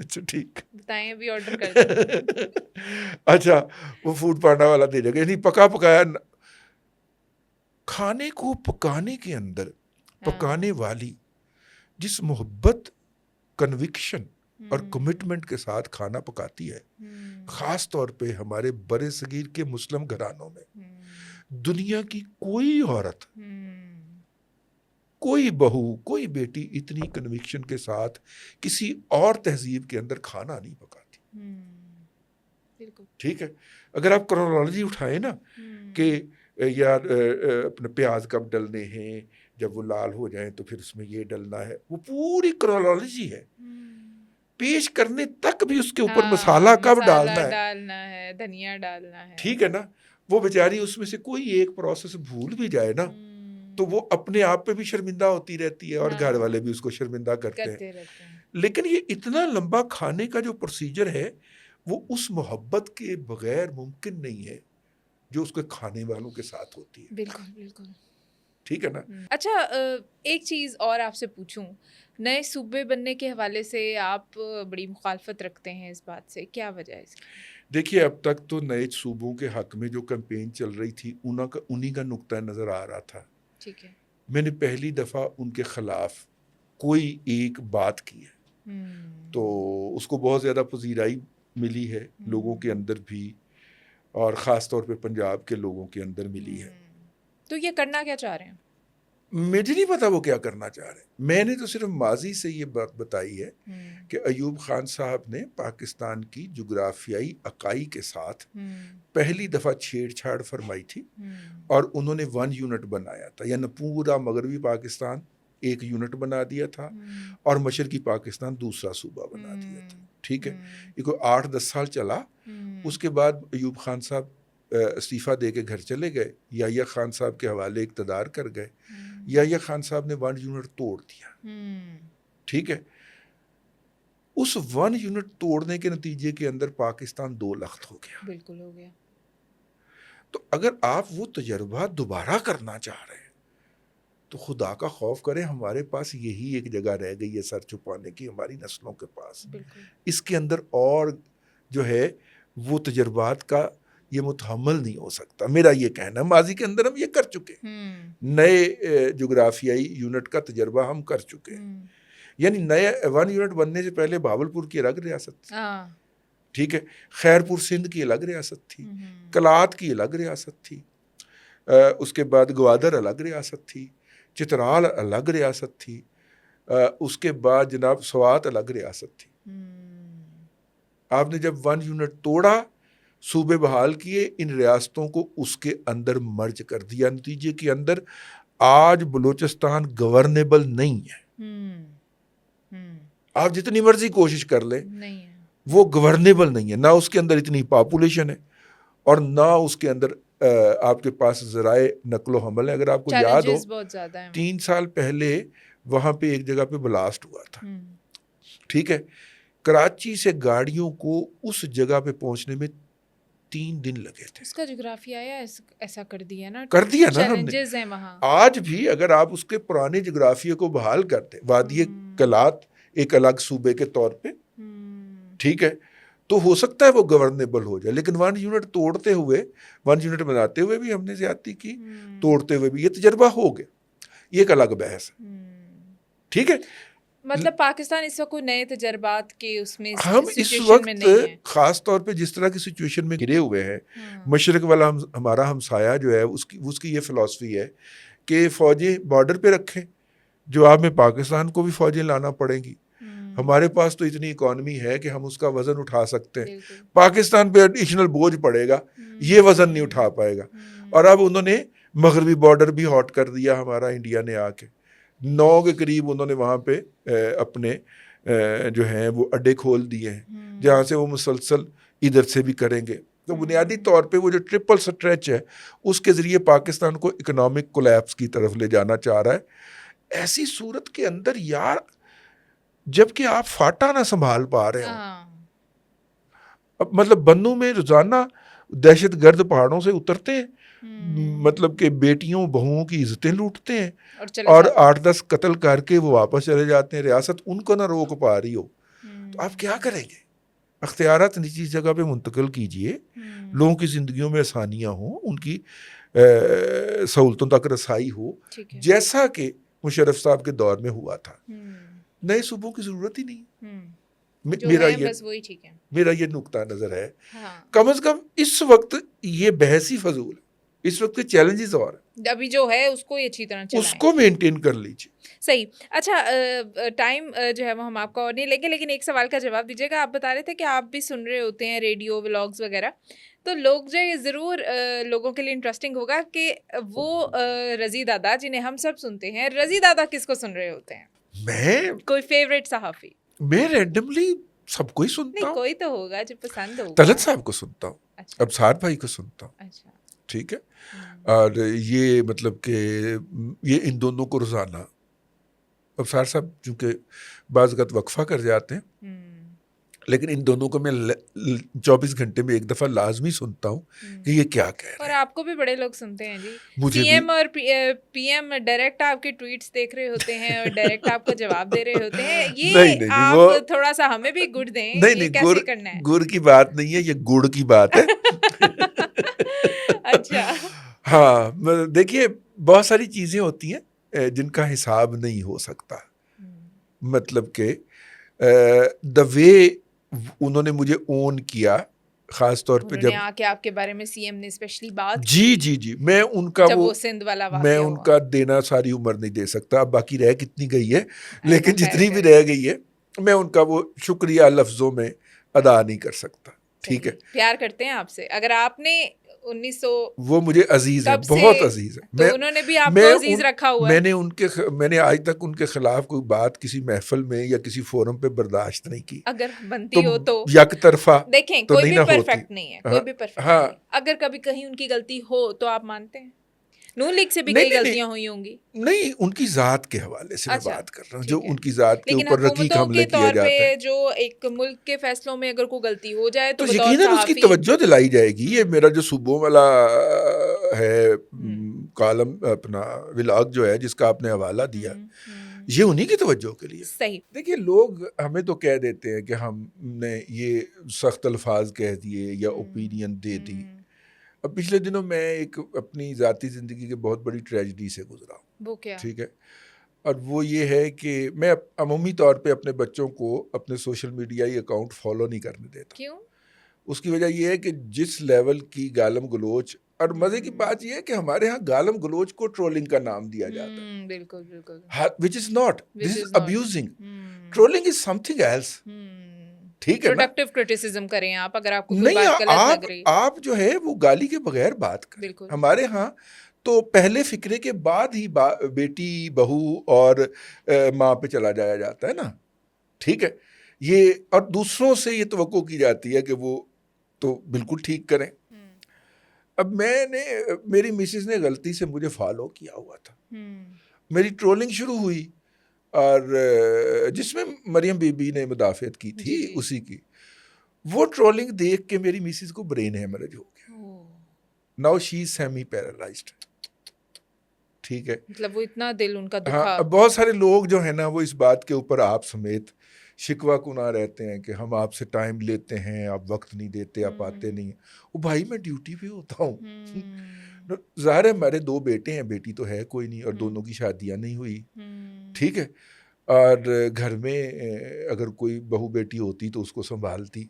اچھا ٹھیک, بتائیں ابھی آرڈر کر دیں. اچھا, وہ فوڈ پانڈا والا دے جائے گا. یعنی پکا پکایا کھانے کو پکانے کے اندر پکانے والی جس محبت, کنوکشن اور کمٹمنٹ کے ساتھ کھانا پکاتی ہے, خاص طور پہ ہمارے برے صغیر کے مسلم گھرانوں میں, دنیا کی کوئی عورت, کوئی بہو, کوئی بیٹی اتنی کنوکشن کے ساتھ کسی اور تہذیب کے اندر کھانا نہیں پکاتی. ٹھیک ہے, اگر آپ کرونالوجی اٹھائیں نا کہ یار اپنے پیاز کب ڈلنے ہیں, جب وہ لال ہو جائیں تو پھر اس میں یہ ڈلنا ہے, وہ پوری کرونالوجی ہے. پیش کرنے تک بھی اس کے اوپر مسالہ کب ڈالنا ہے, دھنیا ڈالنا ہے. ٹھیک ہے نا, وہ بیچاری اس میں سے کوئی ایک پروسیس بھول بھی جائے نا تو وہ اپنے آپ پہ بھی شرمندہ ہوتی رہتی ہے, اور گھر والے بھی اس کو شرمندہ کرتے ہیں. لیکن یہ اتنا لمبا کھانے کا جو پروسیجر ہے وہ اس محبت کے بغیر ممکن نہیں ہے جو اس کے کھانے والوں کے ساتھ ہوتی ہے. بالکل. ٹھیک ہے نا. اچھا, ایک چیز اور آپ سے پوچھوں, نئے صوبے بننے کے حوالے سے آپ بڑی مخالفت رکھتے ہیں اس بات سے, کیا وجہ ہے اس کی؟ دیکھیے, اب تک تو نئے صوبوں کے حق میں جو کمپین چل رہی تھی انہی کا نقطہ نظر آ رہا تھا. ٹھیک ہے. میں نے پہلی دفعہ ان کے خلاف کوئی ایک بات کی ہے تو اس کو بہت زیادہ پذیرائی ملی ہے لوگوں کے اندر بھی, اور خاص طور پہ پنجاب کے لوگوں کے اندر ملی ہے. تو یہ کرنا کیا چاہ رہے ہیں؟ مجھے نہیں پتا وہ کیا کرنا چاہ رہے ہیں. میں نے تو صرف ماضی سے یہ بات بتائی ہے کہ ایوب خان صاحب نے پاکستان کی جغرافیائی اکائی کے ساتھ پہلی دفعہ چھیڑ چھاڑ فرمائی تھی, اور انہوں نے 1 یونٹ بنایا تھا, یعنی پورا مغربی پاکستان ایک یونٹ بنا دیا تھا اور مشرقی پاکستان دوسرا صوبہ بنا دیا تھا. ٹھیک ہے, یہ کوئی 8-10 سال چلا. اس کے بعد ایوب خان صاحب استعفیٰ دے کے گھر چلے گئے, یحییٰ خان صاحب کے حوالے اقتدار کر گئے. یحییٰ خان صاحب نے 1 یونٹ توڑ دیا. ٹھیک ہے, اس 1 یونٹ توڑنے کے نتیجے کے اندر پاکستان 2 لخت ہو گیا. بالکل ہو گیا. تو اگر آپ وہ تجربہ دوبارہ کرنا چاہ رہے ہیں تو خدا کا خوف کریں, ہمارے پاس یہی ایک جگہ رہ گئی ہے سر چھپانے کی, ہماری نسلوں کے پاس. اس کے اندر اور جو ہے وہ تجربات کا یہ متحمل نہیں ہو سکتا. میرا یہ کہنا ہے, ماضی کے اندر ہم یہ کر چکے, نئے جغرافیائی یونٹ کا تجربہ ہم کر چکے ہیں. یعنی نئے 1 یونٹ بننے سے پہلے بھاولپور کی الگ ریاست تھی. ٹھیک ہے, خیرپور سندھ کی الگ ریاست تھی, کلات کی الگ ریاست تھی, اس کے بعد گوادر الگ ریاست تھی, چترال الگ ریاست تھی, اس کے بعد جناب سوات الگ ریاست تھی. آپ نے جب 1 یونٹ توڑا, صوبے بحال کیے, ان ریاستوں کو اس کے اندر مرج کر دیا. نتیجے کے اندر آج بلوچستان گورنیبل نہیں ہے. آپ جتنی مرضی کوشش کر لیں وہ گورنیبل نہیں ہے. نہ اس کے اندر اتنی پاپولیشن ہے اور نہ اس کے اندر آپ کے پاس ذرائع نقل و حمل ہے. اگر آپ کو یاد ہو 3 سال پہلے وہاں پہ ایک جگہ پہ بلاسٹ ہوا تھا. ٹھیک ہے, کراچی سے گاڑیوں کو اس جگہ پہ پہنچنے میں 3 دن لگے تھے. اس کا جغرافیہ ایسا کر دیا نا چیلنجز ہیں وہاں. آج بھی اگر آپ اس کے پرانے جغرافیہ کو بحال کرتے, وادی کلات ایک الگ صوبے کے طور پہ, ٹھیک ہے, تو ہو سکتا ہے وہ گورنیبل ہو جائے، لیکن 1 یونٹ توڑتے ہوئے، 1 یونٹ بناتے ہوئے بھی ہم نے زیادتی کی، توڑتے ہوئے بھی، یہ تجربہ ہو گیا، یہ ایک الگ بحث ہے. ٹھیک ہے، مطلب پاکستان اس وقت کوئی نئے تجربات کے اس میں ہم اس وقت خاص طور پہ جس طرح کی سچویشن میں گرے ہوئے ہیں، مشرق والا ہمارا ہمسایہ جو ہے اس کی یہ فلسفی ہے کہ فوجیں بارڈر پہ رکھیں، جواب میں پاکستان کو بھی فوجیں لانا پڑیں گی. ہمارے پاس تو اتنی اکانومی ہے کہ ہم اس کا وزن اٹھا سکتے ہیں، پاکستان پہ ایڈیشنل بوجھ پڑے گا، یہ وزن نہیں اٹھا پائے گا. اور اب انہوں نے مغربی بارڈر بھی ہاٹ کر دیا ہمارا، انڈیا نے آ کے 9 کے قریب انہوں نے وہاں پہ اپنے جو ہیں وہ اڈے کھول دیے ہیں، جہاں سے وہ مسلسل ادھر سے بھی کریں گے. تو بنیادی طور پہ وہ جو ٹرپل سٹریچ ہے اس کے ذریعے پاکستان کو اکنامک کولیپس کی طرف لے جانا چاہ رہا ہے. ایسی صورت کے اندر یار، جب کہ آپ فاٹا نہ سنبھال پا رہے ہوں، اب مطلب بنوں میں روزانہ دہشت گرد پہاڑوں سے اترتے ہیں، مطلب کہ بیٹیوں بہوؤں کی عزتیں لوٹتے ہیں اور 8-10 قتل کر کے وہ واپس چلے جاتے ہیں. ریاست ان کو نہ روک پا رہی ہو تو آپ کیا کریں گے؟ اختیارات نجی جگہ پہ منتقل کیجئے، لوگوں کی زندگیوں میں آسانیاں ہوں، ان کی سہولتوں تک رسائی ہو، جیسا کہ مشرف صاحب کے دور میں ہوا تھا. نئے صوبوں کی ضرورت ہی نہیں. میرا یہ نقطہ نظر ہے. کم از کم اس وقت یہ بحث ہی فضول ہے. اس وقت کے چیلنجز اور ابھی جو ہے اس کو اچھی طرح چلائیں، اس کو مینٹین کر لیجیے. صحیح. اچھا، ٹائم جو ہے وہ ہم آپ کا اور نہیں لیں گے، لیکن ایک سوال کا جواب دیجیے گا. آپ بتا رہے تھے کہ آپ بھی سن رہے ہوتے ہیں ریڈیو ولاگز وغیرہ، تو لوگ جو یہ ضرور لوگوں کے لیے انٹرسٹنگ ہوگا کہ وہ رضی دادا جنہیں ہم سب سنتے ہیں، رضی دادا کس کو سن رہے ہوتے ہیں؟ میں کوئی فیوریٹ صحافی؟ میں رینڈملی سب کو ہی سنتا ہوں. کوئی تو ہوگا جو پسند ہوگا. طلعت صاحب کو سنتا ہوں، ابصار بھائی کو سنتا ہوں. اچھا، ٹھیک ہے. اور یہ مطلب کہ یہ ان دونوں کو روزانہ، ابصار صاحب چونکہ بعض اوقات وقفہ کر جاتے ہیں، لیکن ان دونوں کو میں 24 گھنٹے میں ایک دفعہ لازمی سنتا ہوں کہ یہ کیا کہہ رہے ہیں. اور آپ کو بھی بڑے لوگ سنتے ہیں جی. مجھے سی ایم اور پی ایم ڈائریکٹ آپ کے ٹویٹس دیکھ رہے ہوتے ہیں اور ڈائریکٹ آپ کو جواب دے رہے ہوتے ہیں. یہ آپ تھوڑا سا ہمیں بھی گڑ دیں. نہیں، گڑ کی بات نہیں ہے، یہ گڑ کی بات ہے. اچھا، ہاں دیکھیے، بہت ساری چیزیں ہوتی ہیں جن کا حساب نہیں ہو سکتا. مطلب کہ دا وے انہوں نے مجھے اون کیا، خاص طور پہ جب آ کے آپ کے بارے میں سی ایم نے اسپیشلی بات، جی میں ان کا وہ سندھ والا میں ان کا دینا ساری عمر نہیں دے سکتا. اب باقی رہ کتنی گئی ہے، لیکن جتنی بھی رہ گئی ہے میں ان کا وہ شکریہ لفظوں میں ادا نہیں کر سکتا. ٹھیک ہے، پیار کرتے ہیں آپ سے. اگر آپ نے 1900 وہ مجھے عزیز ہے، بہت عزیز ہے. تو انہوں نے بھی آپ کو عزیز رکھا ہوا ہے. میں نے آج تک ان کے خلاف کوئی بات کسی محفل میں یا کسی فورم پہ برداشت نہیں کی. اگر بنتی ہو تو یک طرفہ دیکھیں، کوئی بھی پرفیکٹ نہیں ہے، کوئی بھی پرفیکٹ نہیں. اگر کبھی کہیں ان کی غلطی ہو تو آپ مانتے ہیں؟ نون لیگ سے بھی کئی غلطیاں ہوئی ہوں گی. نہیں، ان کی ذات کے حوالے سے میں بات کر رہا ہوں، جو ان کی ذات کے اوپر رقیق حملے کیے جاتے ہیں. جو ایک ملک کے فیصلوں میں اگر کوئی غلطی ہو جائے تو یقیناً اس کی توجہ دلائی جائے گی. یہ میرا جو صوبوں والا ہے کالم، اپنا ولاگ جو ہے جس کا آپ نے حوالہ دیا، یہ انہی کی توجہ کے لیے. صحیح. دیکھیے، لوگ ہمیں تو کہہ دیتے ہیں کہ ہم نے یہ سخت الفاظ کہہ دیے یا اوپینین دے دی. اب پچھلے دنوں میں ایک اپنی ذاتی زندگی کے بہت بڑی ٹریجڈی سے گزرا ہوں. وہ کیا؟ ٹھیک ہے. اور وہ یہ ہے کہ میں عمومی طور پہ اپنے بچوں کو اپنے سوشل میڈیائی اکاؤنٹ فالو نہیں کرنے دیتا. کیوں؟ اس کی وجہ یہ ہے کہ جس لیول کی گالم گلوچ، اور مزے کی بات یہ ہے کہ ہمارے ہاں گالم گلوچ کو ٹرولنگ کا نام دیا جاتا ہے. بالکل. which is not. This is abusing. Trolling is something else. ٹھیک ہے، پروڈکٹیو کرٹیسزم کریں آپ، اگر آپ کو کوئی بات غلط لگ رہی. آپ جو ہے وہ گالی کے بغیر بات کریں. ہمارے ہاں تو پہلے فکرے کے بعد ہی بیٹی، بہو اور ماں پہ چلا جایا جاتا ہے نا. ٹھیک ہے، یہ اور دوسروں سے یہ توقع کی جاتی ہے کہ وہ تو بالکل ٹھیک کریں. اب میری مسز نے غلطی سے مجھے فالو کیا ہوا تھا، میری ٹرولنگ شروع ہوئی، اور جس میں مریم بی بی نے مدافعت کی تھی اسی کی. وہ ٹرولنگ دیکھ کے میری مسز کو برین ہیمریج ہو گیا. Now she is semi paralysed. ٹھیک ہے، مطلب وہ اتنا دل ان کا دکھا. بہت سارے لوگ جو ہے نا وہ اس بات کے اوپر آپ سمیت شکوہ کنا رہتے ہیں کہ ہم آپ سے ٹائم لیتے ہیں، آپ وقت نہیں دیتے، آپ آتے نہیں. وہ بھائی میں ڈیوٹی پہ ہوتا ہوں. ظاہر ہے ہمارے 2 بیٹے ہیں، بیٹی تو ہے کوئی نہیں، اور دونوں کی شادیاں نہیں ہوئی. ٹھیک ہے. اور گھر میں اگر کوئی بہو بیٹی ہوتی تو اس کو سنبھالتی.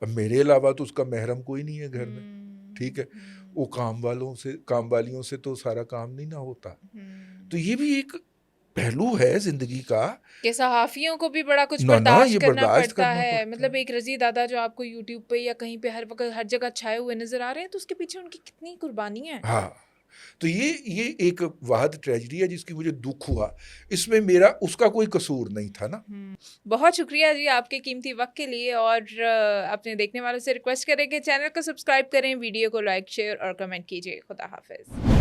اب میرے علاوہ تو اس کا محرم کوئی نہیں ہے گھر میں. ٹھیک ہے. وہ کام والیوں سے تو سارا کام نہیں نہ ہوتا. تو یہ بھی ایک پہلو ہے زندگی کا کہ صحافیوں کو بھی بڑا کچھ نہ برداشت یہ کرنا برداشت پڑتا کرنا ہے. پڑتا مطلب ایک رضی دادا جو آپ کو یوٹیوب پہ یا کہیں پہ ہر وقت ہر جگہ چھائے ہوئے نظر آ رہے ہیں، تو اس کے پیچھے ان کی کتنی قربانی ہے. ہاں. تو یہ ایک واحد ٹریجڈی ہے جس کی مجھے دکھ ہوا. اس میں میرا اس کا کوئی قصور نہیں تھا نا. بہت شکریہ جی آپ کے قیمتی وقت کے لیے، اور اپنے دیکھنے والوں سے ریکویسٹ کریں کہ چینل کو سبسکرائب کریں، ویڈیو کو لائک، شیئر اور کمنٹ کیجیے. خدا حافظ.